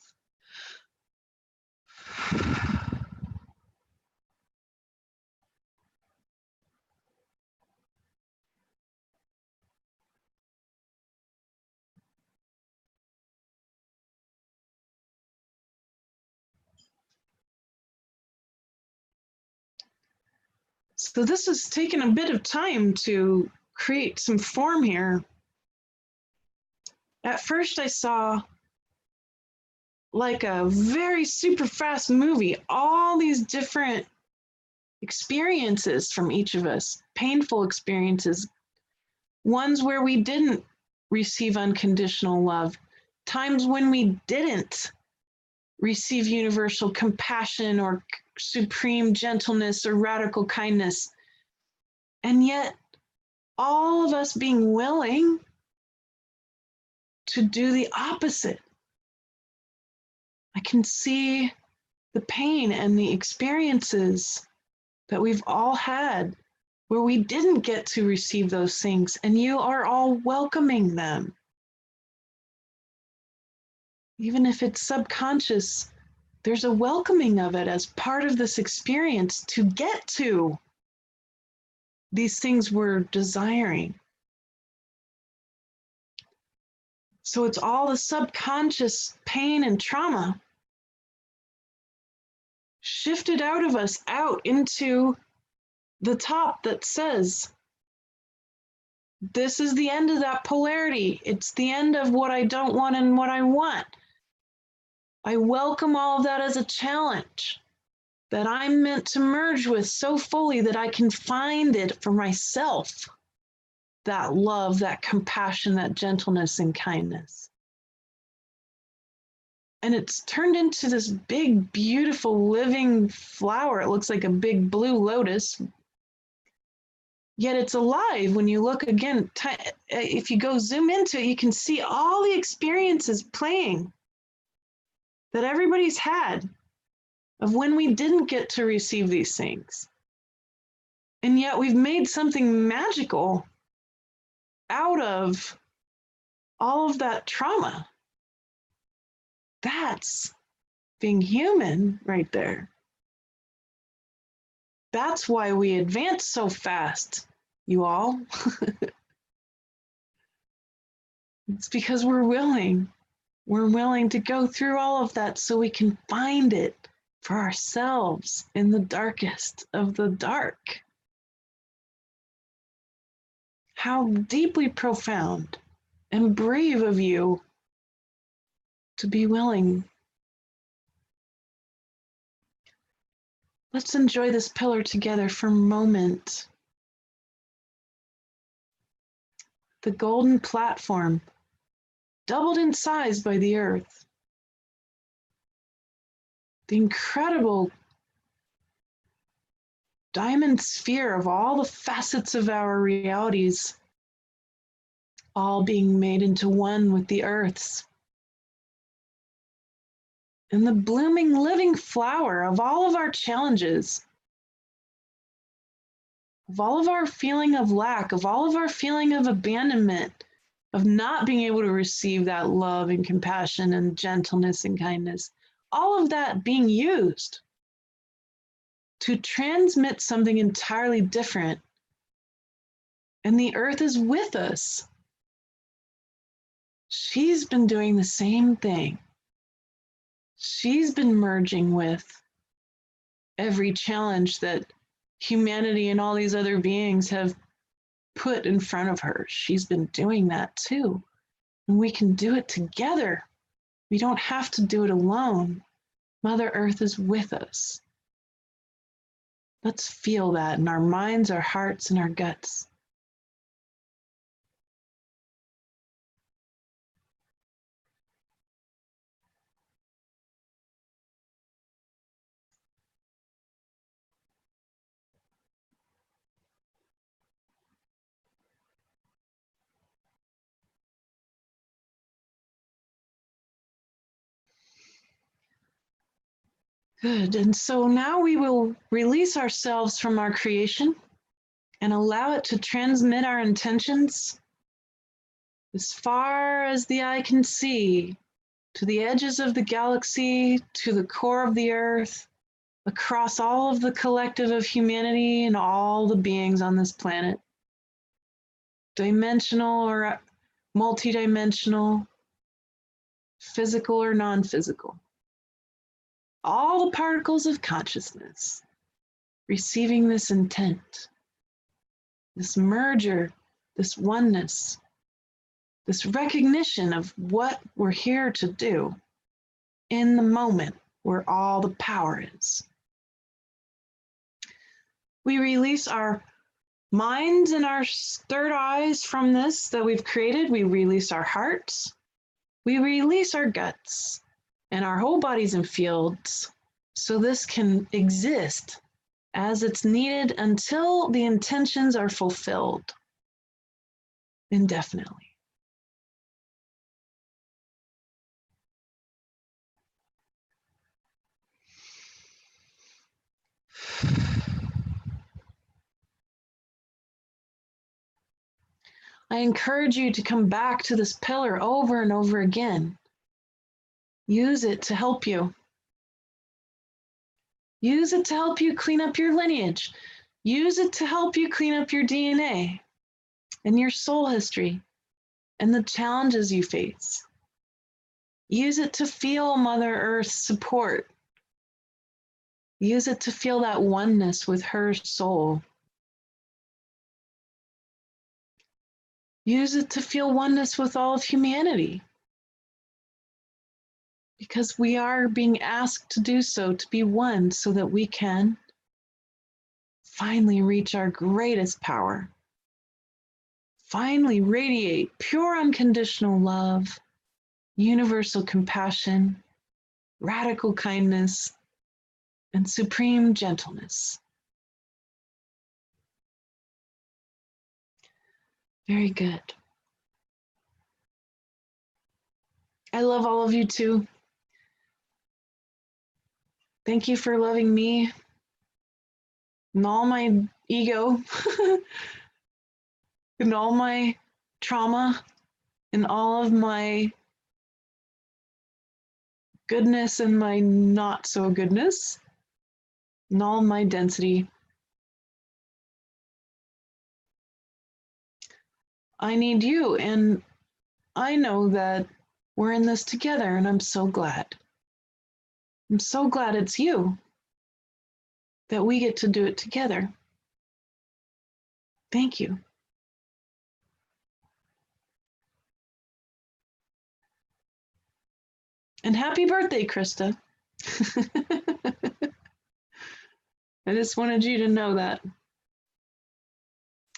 Speaker 1: So this has taken a bit of time to create some form here. At first I saw like a very super fast movie, all these different experiences from each of us, painful experiences, ones where we didn't receive unconditional love, times when we didn't receive universal compassion or supreme gentleness or radical kindness. And yet all of us being willing to do the opposite. I can see the pain and the experiences that we've all had where we didn't get to receive those things, and you are all welcoming them. Even if it's subconscious, there's a welcoming of it as part of this experience to get to these things we're desiring. So it's all the subconscious pain and trauma shifted out of us, out into the top that says, this is the end of that polarity. It's the end of what I don't want and what I want. I welcome all of that as a challenge that I'm meant to merge with so fully that I can find it for myself. That love, that compassion, that gentleness and kindness. And it's turned into this big, beautiful, living flower. It looks like a big blue lotus. Yet it's alive when you look again. If you go zoom into it, you can see all the experiences playing that everybody's had of when we didn't get to receive these things. And yet we've made something magical out of all of that trauma. That's being human right there. That's why we advance so fast, you all. It's because we're willing. We're willing to go through all of that so we can find it for ourselves in the darkest of the dark. How deeply profound and brave of you to be willing. Let's enjoy this pillar together for a moment. The golden platform, doubled in size by the earth. The incredible diamond sphere of all the facets of our realities, all being made into one with the earth's. And the blooming living flower of all of our challenges, of all of our feeling of lack, of all of our feeling of abandonment, of not being able to receive that love and compassion and gentleness and kindness, all of that being used to transmit something entirely different. And the earth is with us. She's been doing the same thing. She's been merging with every challenge that humanity and all these other beings have put in front of her. She's been doing that too. And we can do it together. We don't have to do it alone. Mother Earth is with us. Let's feel that in our minds, our hearts, and our guts. Good. And so now we will release ourselves from our creation and allow it to transmit our intentions as far as the eye can see, to the edges of the galaxy, to the core of the earth, across all of the collective of humanity and all the beings on this planet, dimensional or multidimensional, physical or non-physical. All the particles of consciousness receiving this intent, this merger, this oneness, this recognition of what we're here to do in the moment where all the power is. We release our minds and our third eyes from this that we've created. We release our hearts. We release our guts and our whole bodies and fields so this can exist as it's needed until the intentions are fulfilled indefinitely. I encourage you to come back to this pillar over and over again. Use it to help you. Use it to help you clean up your lineage. Use it to help you clean up your DNA and your soul history and the challenges you face. Use it to feel Mother Earth's support. Use it to feel that oneness with her soul. Use it to feel oneness with all of humanity. Because we are being asked to do so, to be one, so that we can finally reach our greatest power. Finally radiate pure unconditional love, universal compassion, radical kindness, and supreme gentleness. Very good. I love all of you too. Thank you for loving me and all my ego and all my trauma and all of my goodness and my not so goodness and all my density. I need you, and I know that we're in this together, and I'm so glad. I'm so glad it's you, that we get to do it together. Thank you. And happy birthday, Krista. I just wanted you to know that.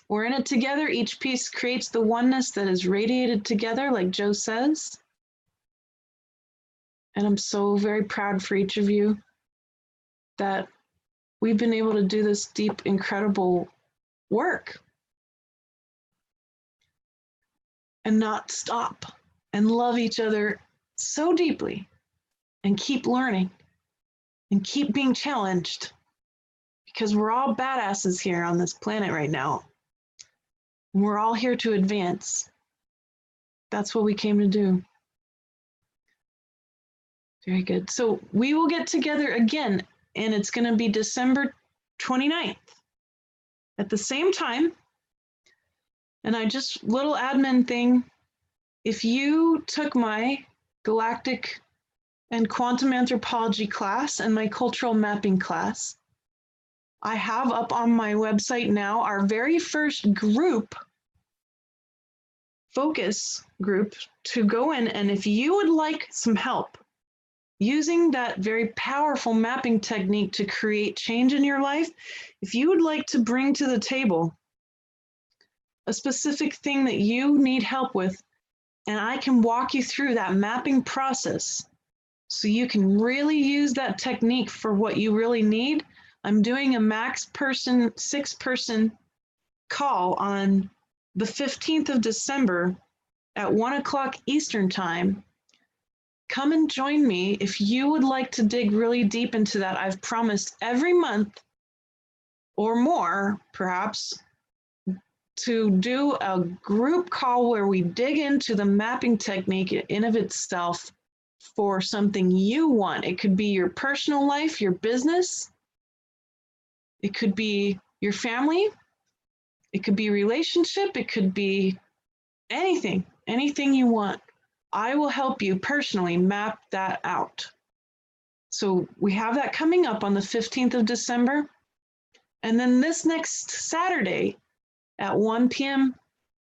Speaker 1: We're in it together. Each piece creates the oneness that is radiated together, like Joe says. And I'm so very proud for each of you that we've been able to do this deep, incredible work and not stop and love each other so deeply and keep learning and keep being challenged, because we're all badasses here on this planet right now. And we're all here to advance. That's what we came to do. Very good. So we will get together again, and it's going to be December 29th at the same time. And little admin thing, if you took my galactic and quantum anthropology class and my cultural mapping class, I have up on my website now our very first group, focus group, to go in. And if you would like some help using that very powerful mapping technique to create change in your life, if you would like to bring to the table a specific thing that you need help with, and I can walk you through that mapping process so you can really use that technique for what you really need, I'm doing a max person, 6-person call on the 15th of December at 1 o'clock Eastern time. Come and join me if you would like to dig really deep into that. I've promised every month or more, perhaps, to do a group call where we dig into the mapping technique in of itself for something you want. It could be your personal life, your business. It could be your family. It could be relationship. It could be anything you want. I will help you personally map that out. So we have that coming up on the 15th of December. And then this next Saturday at 1 p.m.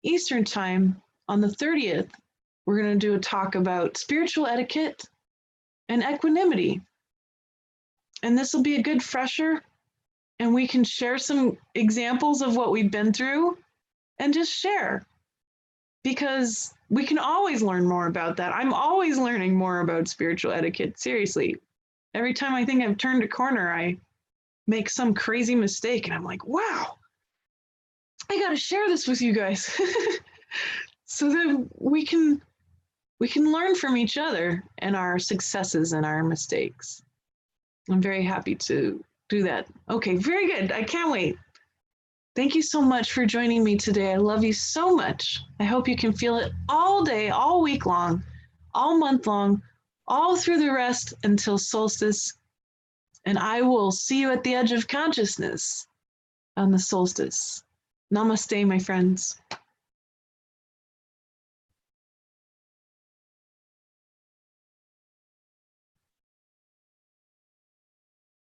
Speaker 1: Eastern time on the 30th, we're going to do a talk about spiritual etiquette and equanimity. And this will be a good fresher, and we can share some examples of what we've been through and just share, because we can always learn more about that. I'm always learning more about spiritual etiquette. Seriously, every time I think I've turned a corner, I make some crazy mistake and I'm like, wow, I got to share this with you guys so that we can learn from each other and our successes and our mistakes. I'm very happy to do that. Okay, very good. I can't wait. Thank you so much for joining me today. I love you so much. I hope you can feel it all day, all week long, all month long, all through the rest until solstice. And I will see you at the edge of consciousness on the solstice. Namaste, my friends.